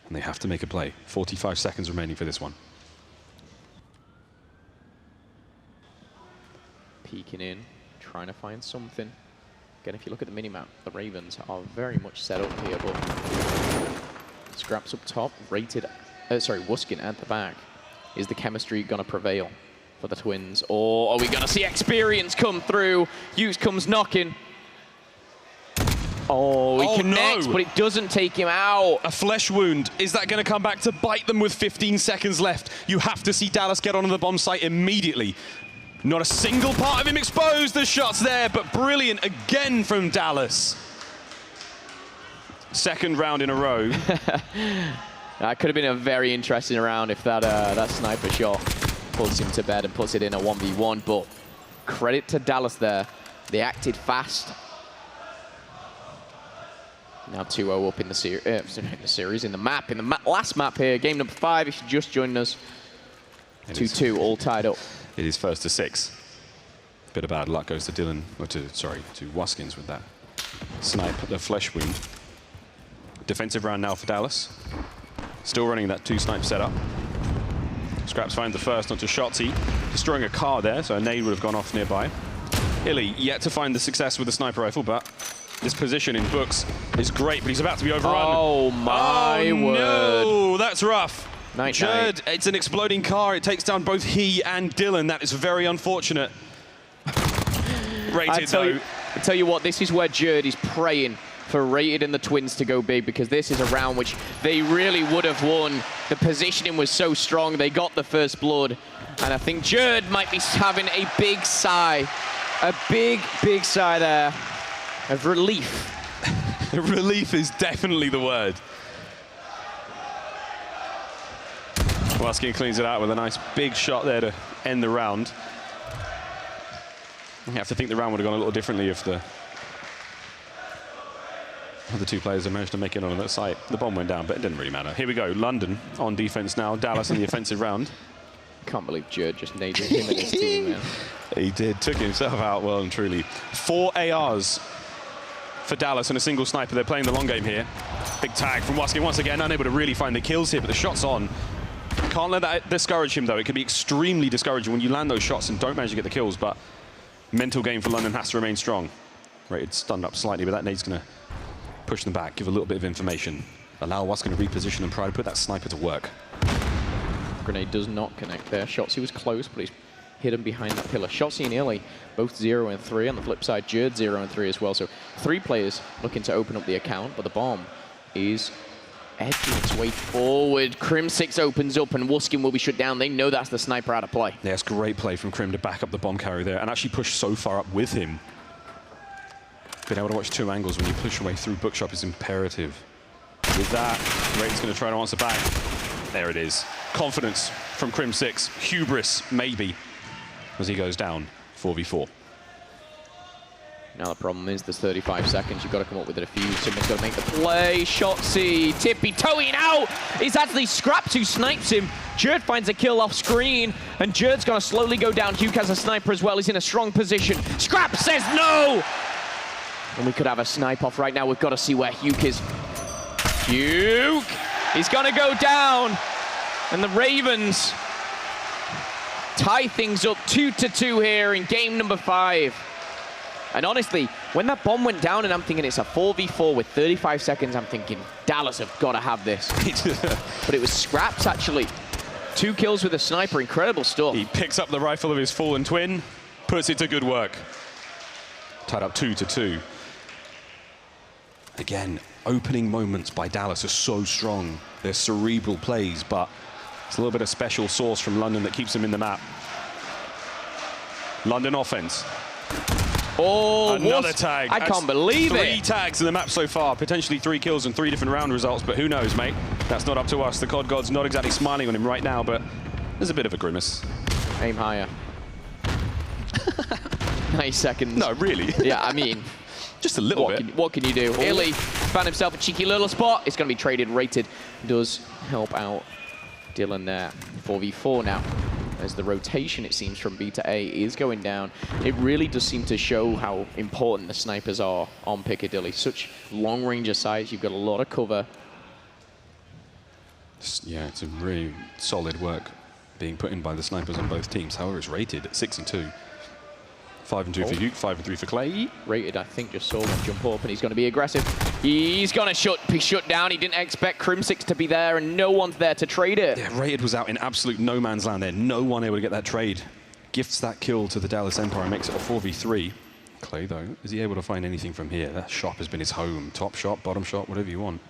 And they have to make a play. 45 seconds remaining for this one. Peeking in, trying to find something. Again, if you look at the minimap, the Ravens are very much set up here, but Scraps up top, Rated, Waskin at the back. Is the chemistry going to prevail for the Twins? Or are we going to see experience come through? Hughes comes knocking. Oh, he connects, but it doesn't take him out. A flesh wound. Is that going to come back to bite them with 15 seconds left? You have to see Dallas get onto the bomb site immediately. Not a single part of him exposed. The shot's there, but brilliant again from Dallas. Second round in a row. That could have been a very interesting round if that sniper shot puts him to bed and puts it in a 1v1. But credit to Dallas there. They acted fast. Now 2-0 up in the series, in the map, last map here. Game number 5, if you just joined us. 2-2, all tied up. It is first to 6. Bit of bad luck goes to Dylan, or to Waskins with that snipe, the flesh wound. Defensive round now for Dallas. Still running that 2-snipe setup. Scraps finds the first onto Shotzzy, destroying a car there, so a nade would have gone off nearby. Illy yet to find the success with the sniper rifle, but this position in books is great, but he's about to be overrun. Oh my word. No, that's rough. Jerd, it's an exploding car. It takes down both he and Dylan. That is very unfortunate. Rated, though. I tell you what, this is where Jerd is praying for Rated and the Twins to go big, because this is a round which they really would have won. The positioning was so strong. They got the first blood. And I think Jerd might be having a big sigh. A big, big sigh there of relief. Relief is definitely the word. Waskin cleans it out with a nice big shot there to end the round. You have to think the round would have gone a little differently if the other two players had managed to make it on that site. The bomb went down, but it didn't really matter. Here we go, London on defense now. Dallas in the offensive round. Can't believe Jerd just nailed him and his team, man. He did, took himself out well and truly. 4 ARs for Dallas and a single sniper. They're playing the long game here. Big tag from Waskin once again, unable to really find the kills here, but the shot's on. Can't let that discourage him, though. It can be extremely discouraging when you land those shots and don't manage to get the kills, but mental game for London has to remain strong. Rated stunned up slightly, but that nade's going to push them back, give a little bit of information. Allow Waskin to reposition and try to put that sniper to work. Grenade does not connect there. Shotzi was close, but he's hidden behind that pillar. Shotzi and Illy, both 0 and 3. On the flip side, Jerd 0 and 3 as well. So 3 players looking to open up the account, but the bomb is edging its way forward. Crim6 opens up and Waskin will be shut down. They know that's the sniper out of play. Yeah, it's great play from Crim to back up the bomb carrier there and actually push so far up with him. Being able to watch 2 angles when you push your way through bookshop is imperative. With that, Raid's going to try to answer back. There it is. Confidence from Crim6. Hubris, maybe, as he goes down 4v4. Now the problem is there's 35 seconds. You've got to come up with a defuse. Someone's got to make the play. Shotzi, Tippy toeing out. It's actually Scraps who snipes him. Jerd finds a kill off screen, and Jerd's going to slowly go down. Huke has a sniper as well. He's in a strong position. Scraps says no! And we could have a snipe off right now. We've got to see where Huke is. Huke! He's going to go down. And the Ravens tie things up 2-2 here in game number 5. And honestly, when that bomb went down and I'm thinking it's a 4v4 with 35 seconds, I'm thinking Dallas have got to have this. But it was Scraps, actually. 2 kills with a sniper, incredible stuff. He picks up the rifle of his fallen twin, puts it to good work. Tied up 2-2. Again, opening moments by Dallas are so strong. They're cerebral plays, but it's a little bit of special sauce from London that keeps them in the map. London offense. Oh, another tag. I can't believe it. 3 tags in the map so far, potentially 3 kills and 3 different round results, but who knows, mate? That's not up to us. The COD God's not exactly smiling on him right now, but there's a bit of a grimace. Aim higher. 9 seconds. No, really? Yeah, I mean, just a little bit. What can you do? Illy found himself a cheeky little spot. It's going to be traded. Rated does help out Dylan there. 4v4 now. As the rotation, it seems, from B to A is going down. It really does seem to show how important the snipers are on Piccadilly. Such long range of sights. You've got a lot of cover. Yeah, it's a really solid work being put in by the snipers on both teams. However, it's rated at 6 and 2. 5 and 2 for Huke, 5 and 3 for Clay. Rated, I think, just saw one jump up, and he's going to be aggressive. He's going to be shut down. He didn't expect Crim6 to be there, and no one's there to trade it. Yeah, Rated was out in absolute no man's land there. No one able to get that trade. Gifts that kill to the Dallas Empire and makes it a 4v3. Clay, though, is he able to find anything from here? That shop has been his home. Top shot, bottom shot, whatever you want.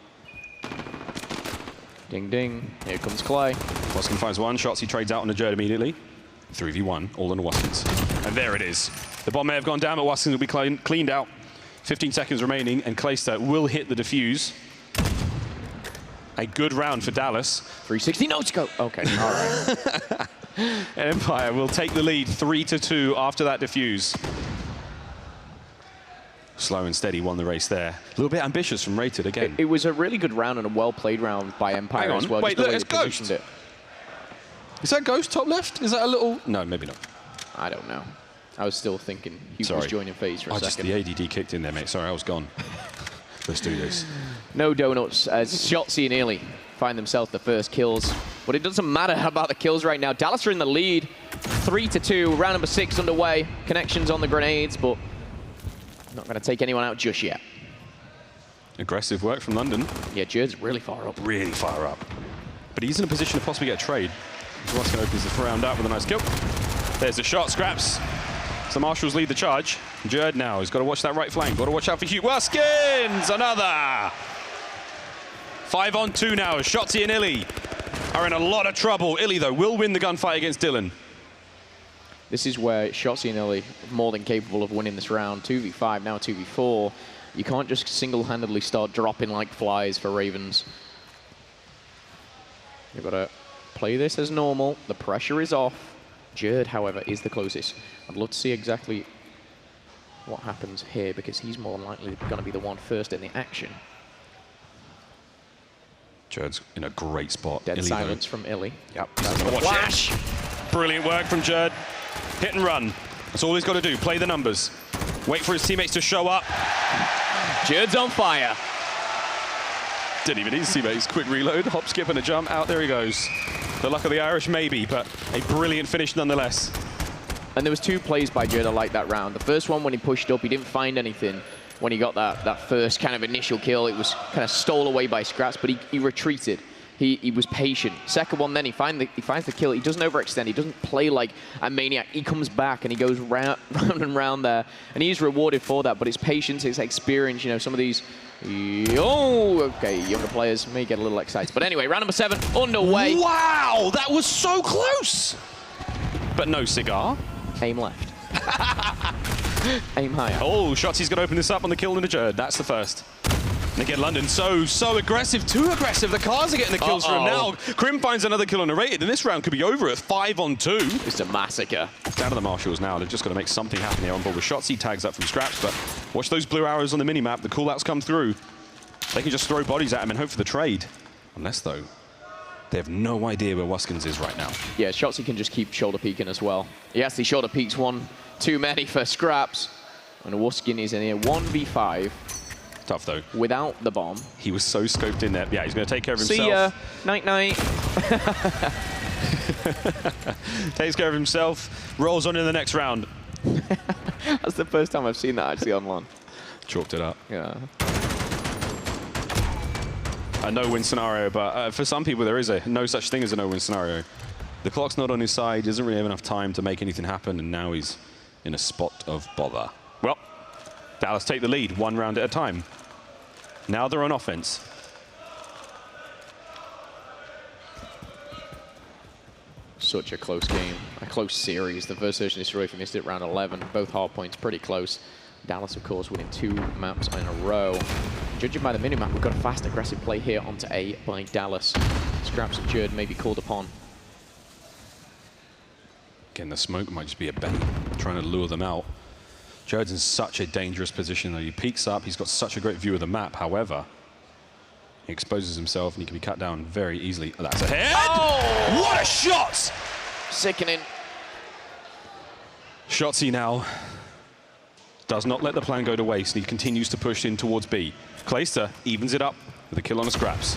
Ding, ding. Here comes Clay. Waskin finds 1 shot. He trades out on the Jerd immediately. 3v1, all on the Waskins. And there it is. The bomb may have gone down, but Waskins will be cleaned out. 15 seconds remaining, and Clayster will hit the defuse. A good round for Dallas. 360, no scope. Okay, all right. Empire will take the lead 3-2 after that defuse. Slow and steady won the race there. A little bit ambitious from Rated again. It was a really good round and a well-played round by Empire as well. Wait, look, it's Ghost. Is that Ghost top left? Is that a little... No, maybe not. I don't know. I was still thinking he was joining phase for a second. The ADD kicked in there, mate. Sorry, I was gone. Let's do this. No donuts as Shotzi and Illy find themselves the first kills. But it doesn't matter about the kills right now. Dallas are in the lead. 3-2. Round number 6 underway. Connections on the grenades, but not going to take anyone out just yet. Aggressive work from London. Yeah, Jerd's really far up. Really far up. But he's in a position to possibly get a trade. Waskin opens the round up with a nice kill. There's the shot, Scraps. So Marshals lead the charge. Jerd now, he's got to watch that right flank. Got to watch out for Huke. Waskins, another. 5 on 2 now. Shotzi and Illy are in a lot of trouble. Illy, though, will win the gunfight against Dylan. This is where Shotzi and Illy are more than capable of winning this round. 2v5, now 2v4. You can't just single-handedly start dropping like flies for Ravens. You've got to play this as normal. The pressure is off. Jerd, however, is the closest. I'd love to see exactly what happens here, because he's more than likely going to be the one first in the action. Jerd's in a great spot. Dead silence from Illy. Yep. Flash! Brilliant work from Jerd. Hit and run. That's all he's got to do. Play the numbers. Wait for his teammates to show up. Jerd's on fire. Didn't even need his teammates. Quick reload, hop, skip, and a jump. Out there he goes. The luck of the Irish, maybe, but a brilliant finish nonetheless. And there was 2 plays by Jerd I liked that round. The first one, when he pushed up, he didn't find anything. When he got that first kind of initial kill, it was kind of stole away by Scraps, but he retreated. He was patient. Second one, then he finds the kill. He doesn't overextend. He doesn't play like a maniac. He comes back and he goes round and round there, and he's rewarded for that. But it's patience, it's experience. You know, some of these, younger players may get a little excited. But anyway, round number 7 underway. Wow, that was so close. But no cigar. Aim left. Aim higher. Oh, Shotzi's going to open this up on the kill in the Jerd. That's the first. And again, London so aggressive, too aggressive. The cars are getting the kills for him now. Krim finds another kill on a rated, and this round could be over at 5-on-2. It's a massacre. Down to the Marshals now. They've just got to make something happen here on board with Shotzi. Tags up from Scraps, but watch those blue arrows on the minimap. The call-outs come through. They can just throw bodies at him and hope for the trade. Unless, though, they have no idea where Wuskins is right now. Yeah, Shotzi can just keep shoulder peeking as well. He actually shoulder peeks one too many for Scraps. And Wuskin is in here 1v5. Tough, though. Without the bomb. He was so scoped in there. Yeah, he's going to take care of himself. See ya. Night-night. Takes care of himself. Rolls on in the next round. That's the first time I've seen that actually on one. Chalked it up. Yeah. A no-win scenario, but for some people there is a no such thing as a no-win scenario. The clock's not on his side, doesn't really have enough time to make anything happen, and now he's in a spot of bother. Well, Dallas take the lead, 1 round at a time. Now they're on offense. Such a close game, a close series. The first Search and Destroy finished at round 11. Both hard points pretty close. Dallas, of course, winning 2 maps in a row. Judging by the minimap, we've got a fast, aggressive play here onto A by Dallas. Scraps and Jerd may be called upon. Again, the smoke might just be a bait, trying to lure them out. Jerd's in such a dangerous position, though. He peeks up, he's got such a great view of the map. However, he exposes himself and he can be cut down very easily. Oh, that's a head! Oh! What a shot! Sickening. Shotzi now does not let the plan go to waste, and he continues to push in towards B. Clayster evens it up with a kill on the Scraps.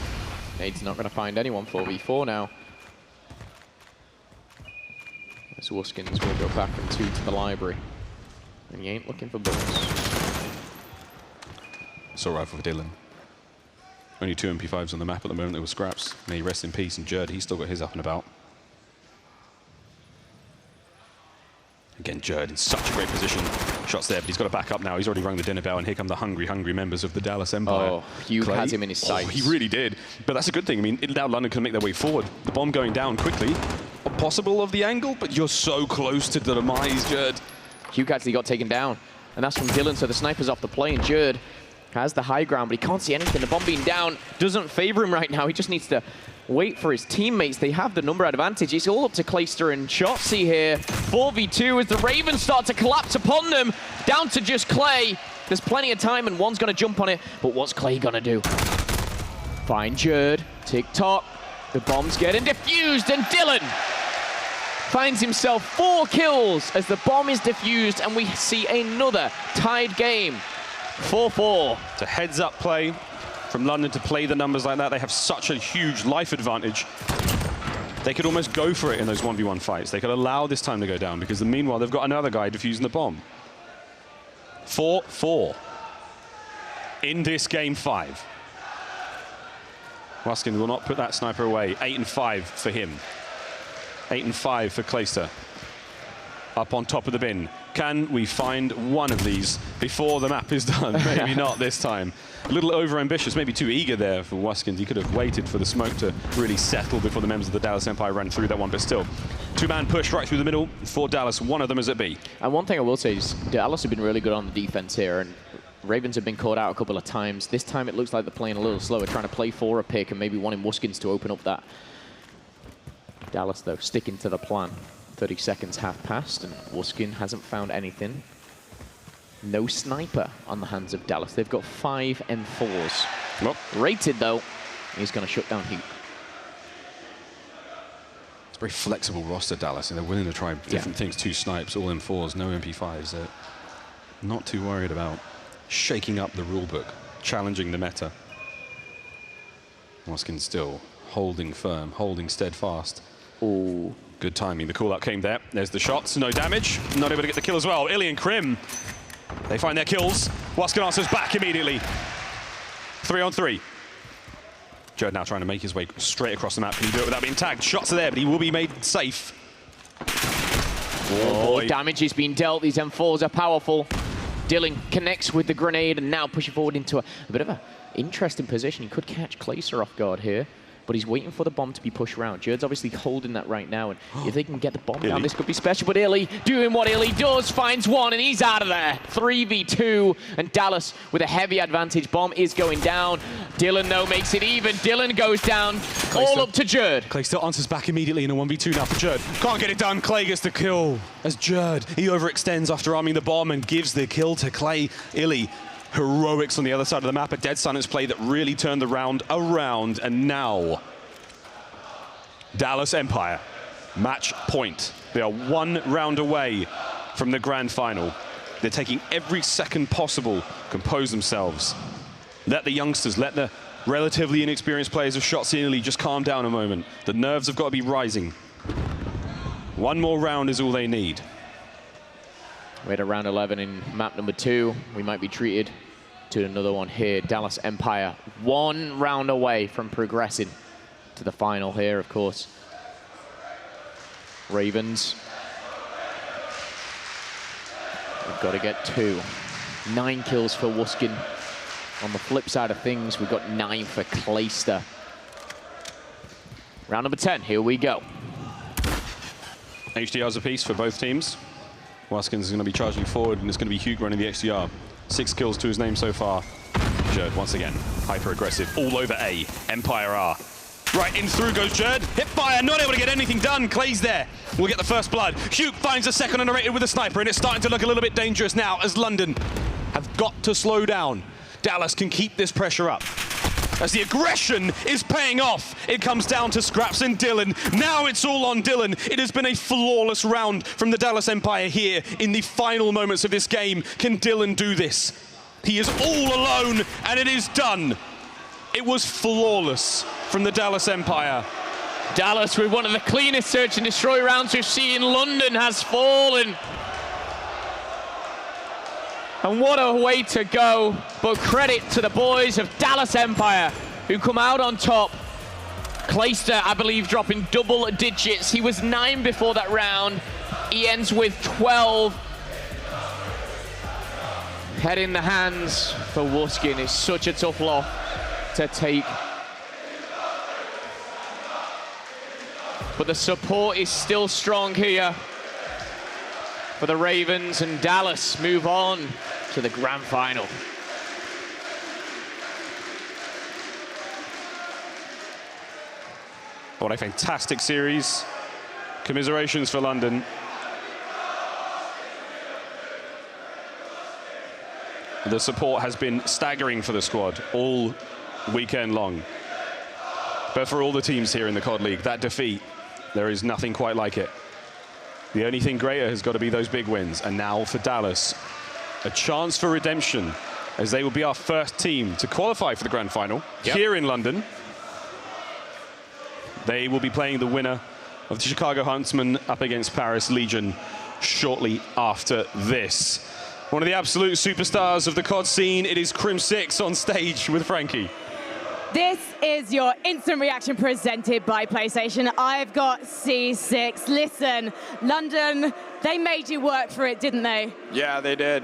Nade's not going to find anyone 4v4 now. As Wuskins will go back from 2 to the library. And he ain't looking for bullets. Assault rifle for Dylan. Only 2 MP5s on the map at the moment. There were Scraps. May he rest in peace. And Jerd, he's still got his up and about. Again, Jerd in such a great position. Shots there, but he's got to back up now. He's already rung the dinner bell, and here come the hungry members of the Dallas Empire. Oh, Hugh has him in his sights. Oh, he really did. But that's a good thing. I mean, now London can make their way forward. The bomb going down quickly. Possible of the angle, but you're so close to the demise, Jerd. Hugh actually got taken down, and that's from Dylan, so the sniper's off the plane. Jerd has the high ground, but he can't see anything. The bomb being down doesn't favor him right now. He just needs to wait for his teammates. They have the number advantage. It's all up to Clayster and Shotzi here. 4v2 as the Ravens start to collapse upon them. Down to just Clay. There's plenty of time, and one's going to jump on it, but what's Clay going to do? Find Jerd. Tick-tock. The bomb's getting defused, and Dylan finds himself 4 kills as the bomb is defused, and we see another tied game. 4-4. It's a heads-up play from London to play the numbers like that. They have such a huge life advantage. They could almost go for it in those 1v1 fights. They could allow this time to go down, because meanwhile, they've got another guy defusing the bomb. 4-4 in this game 5. Ruskin will not put that sniper away. 8-5 for him. 8-5 for Clayster. Up on top of the bin. Can we find one of these before the map is done? Maybe not this time. A little over-ambitious, maybe too eager there for Wuskins. He could have waited for the smoke to really settle before the members of the Dallas Empire ran through that one, but still. 2-man push right through the middle for Dallas. One of them is at B. And one thing I will say is Dallas have been really good on the defense here, and Ravens have been caught out a couple of times. This time it looks like they're playing a little slower, trying to play for a pick and maybe wanting Wuskins to open up that Dallas, though, sticking to the plan. 30 seconds have passed, and Wuskin hasn't found anything. No sniper on the hands of Dallas. They've got 5 M4s. Well, Rated, though, he's going to shut down Heat. it's a very flexible roster, Dallas, and they're willing to try different things. 2 snipes, all M4s, no MP5s. They're not too worried about shaking up the rule book, challenging the meta. Wuskin still holding firm, holding steadfast. Ooh. Good timing. The call-up came there. There's the shots. No damage. Not able to get the kill as well. Illy and Krim, they find their kills. Wuskin answers back immediately. 3 on 3. Jerd now trying to make his way straight across the map. Can he do it without being tagged? Shots are there, but he will be made safe. Oh, boy. Damage is being dealt. These M4s are powerful. Dylan connects with the grenade and now pushing forward into a bit of an interesting position. He could catch Clayster off guard here, but he's waiting for the bomb to be pushed around. Jerd's obviously holding that right now, and if they can get the bomb down, this could be special. But Illy doing what Illy does, finds one, and he's out of there. 3v2, and Dallas with a heavy advantage. Bomb is going down. Dylan, though, makes it even. Dylan goes down, all up to Jerd. Clay still answers back immediately in a 1v2 now for Jerd. Can't get it done. Clay gets the kill as Jerd. He overextends after arming the bomb and gives the kill to Clay. Illy, heroics on the other side of the map. A dead silence play that really turned the round around. And now, Dallas Empire, match point. They are 1 round away from the grand final. They're taking every second possible, compose themselves. Let the youngsters, let the relatively inexperienced players of Shots in Italy just calm down a moment. The nerves have got to be rising. 1 more round is all they need. We had a round 11 in map number 2. We might be treated to another one here. Dallas Empire, 1 round away from progressing to the final here, of course. Ravens. We've got to get 2. 9 kills for Wuskin. On the flip side of things, we've got 9 for Clayster. Round number 10, here we go. HDRs apiece for both teams. Wuskin's going to be charging forward, and it's going to be Hugh running the XDR. 6 kills to his name so far. Jerd, once again, hyper-aggressive, all over A. Empire R. Right, in through goes Jerd. Hip fire, not able to get anything done. Clay's there. We'll get the first blood. Hugh finds a second underrated with a sniper, and it's starting to look a little bit dangerous now as London have got to slow down. Dallas can keep this pressure up. As the aggression is paying off, it comes down to Scraps and Dylan. Now it's all on Dylan. It has been a flawless round from the Dallas Empire here in the final moments of this game. Can Dylan do this? He is all alone, and it is done. It was flawless from the Dallas Empire. Dallas with one of the cleanest search and destroy rounds we've seen. London has fallen. And what a way to go, but credit to the boys of Dallas Empire who come out on top. Clayster, I believe, dropping double digits. He was 9 before that round. He ends with 12. Head in the hands for Wuskin. It's such a tough loss to take. But the support is still strong here for the Ravens, and Dallas move on to the grand final. What a fantastic series. Commiserations for London. The support has been staggering for the squad all weekend long. But for all the teams here in the COD League, that defeat, there is nothing quite like it. The only thing greater has got to be those big wins. And now for Dallas, a chance for redemption, as they will be our first team to qualify for the grand final here in London. They will be playing the winner of the Chicago Huntsmen up against Paris Legion shortly after this. One of the absolute superstars of the COD scene, it is Crim6 on stage with Frankie. This is your instant reaction presented by PlayStation. I've got C6. Listen, London, they made you work for it, didn't they? Yeah, they did.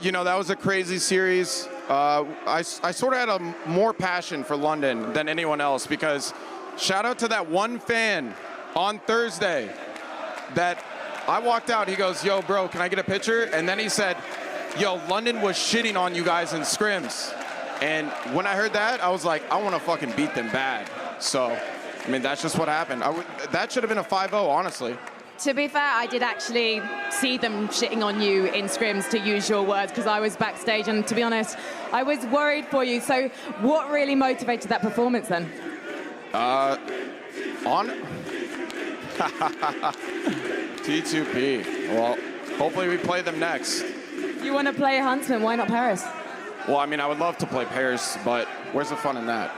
You know, that was a crazy series. I sort of had more passion for London than anyone else, because shout out to that one fan on Thursday that I walked out, he goes, yo, bro, can I get a picture? And then he said, yo, London was shitting on you guys in scrims. And when I heard that, I was like, I want to fucking beat them bad. So I mean, that's just what happened. That should have been a 5-0, honestly. To be fair, I did actually see them shitting on you in scrims, to use your words, because I was backstage, and to be honest, I was worried for you. So what really motivated that performance then? T2P. Well, hopefully we play them next. You want to play Huntsman, why not Paris? Well, I mean, I would love to play Paris, but where's the fun in that?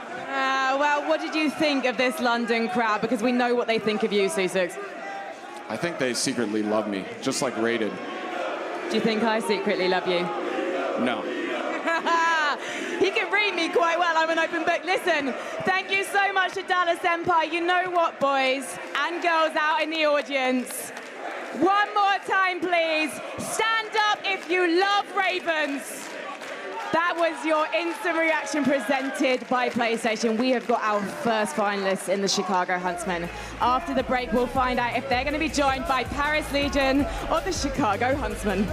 Well, what did you think of this London crowd? Because we know what they think of you, C6. I think they secretly love me, just like Rated. Do you think I secretly love you? No. He can read me quite well. I'm an open book. Listen, thank you so much to Dallas Empire. You know what, boys and girls out in the audience? One more time, please. Stand up if you love Ravens. That was your instant reaction presented by PlayStation. We have got our first finalists in the Chicago Huntsmen. After the break, we'll find out if they're going to be joined by Paris Legion or the Chicago Huntsmen.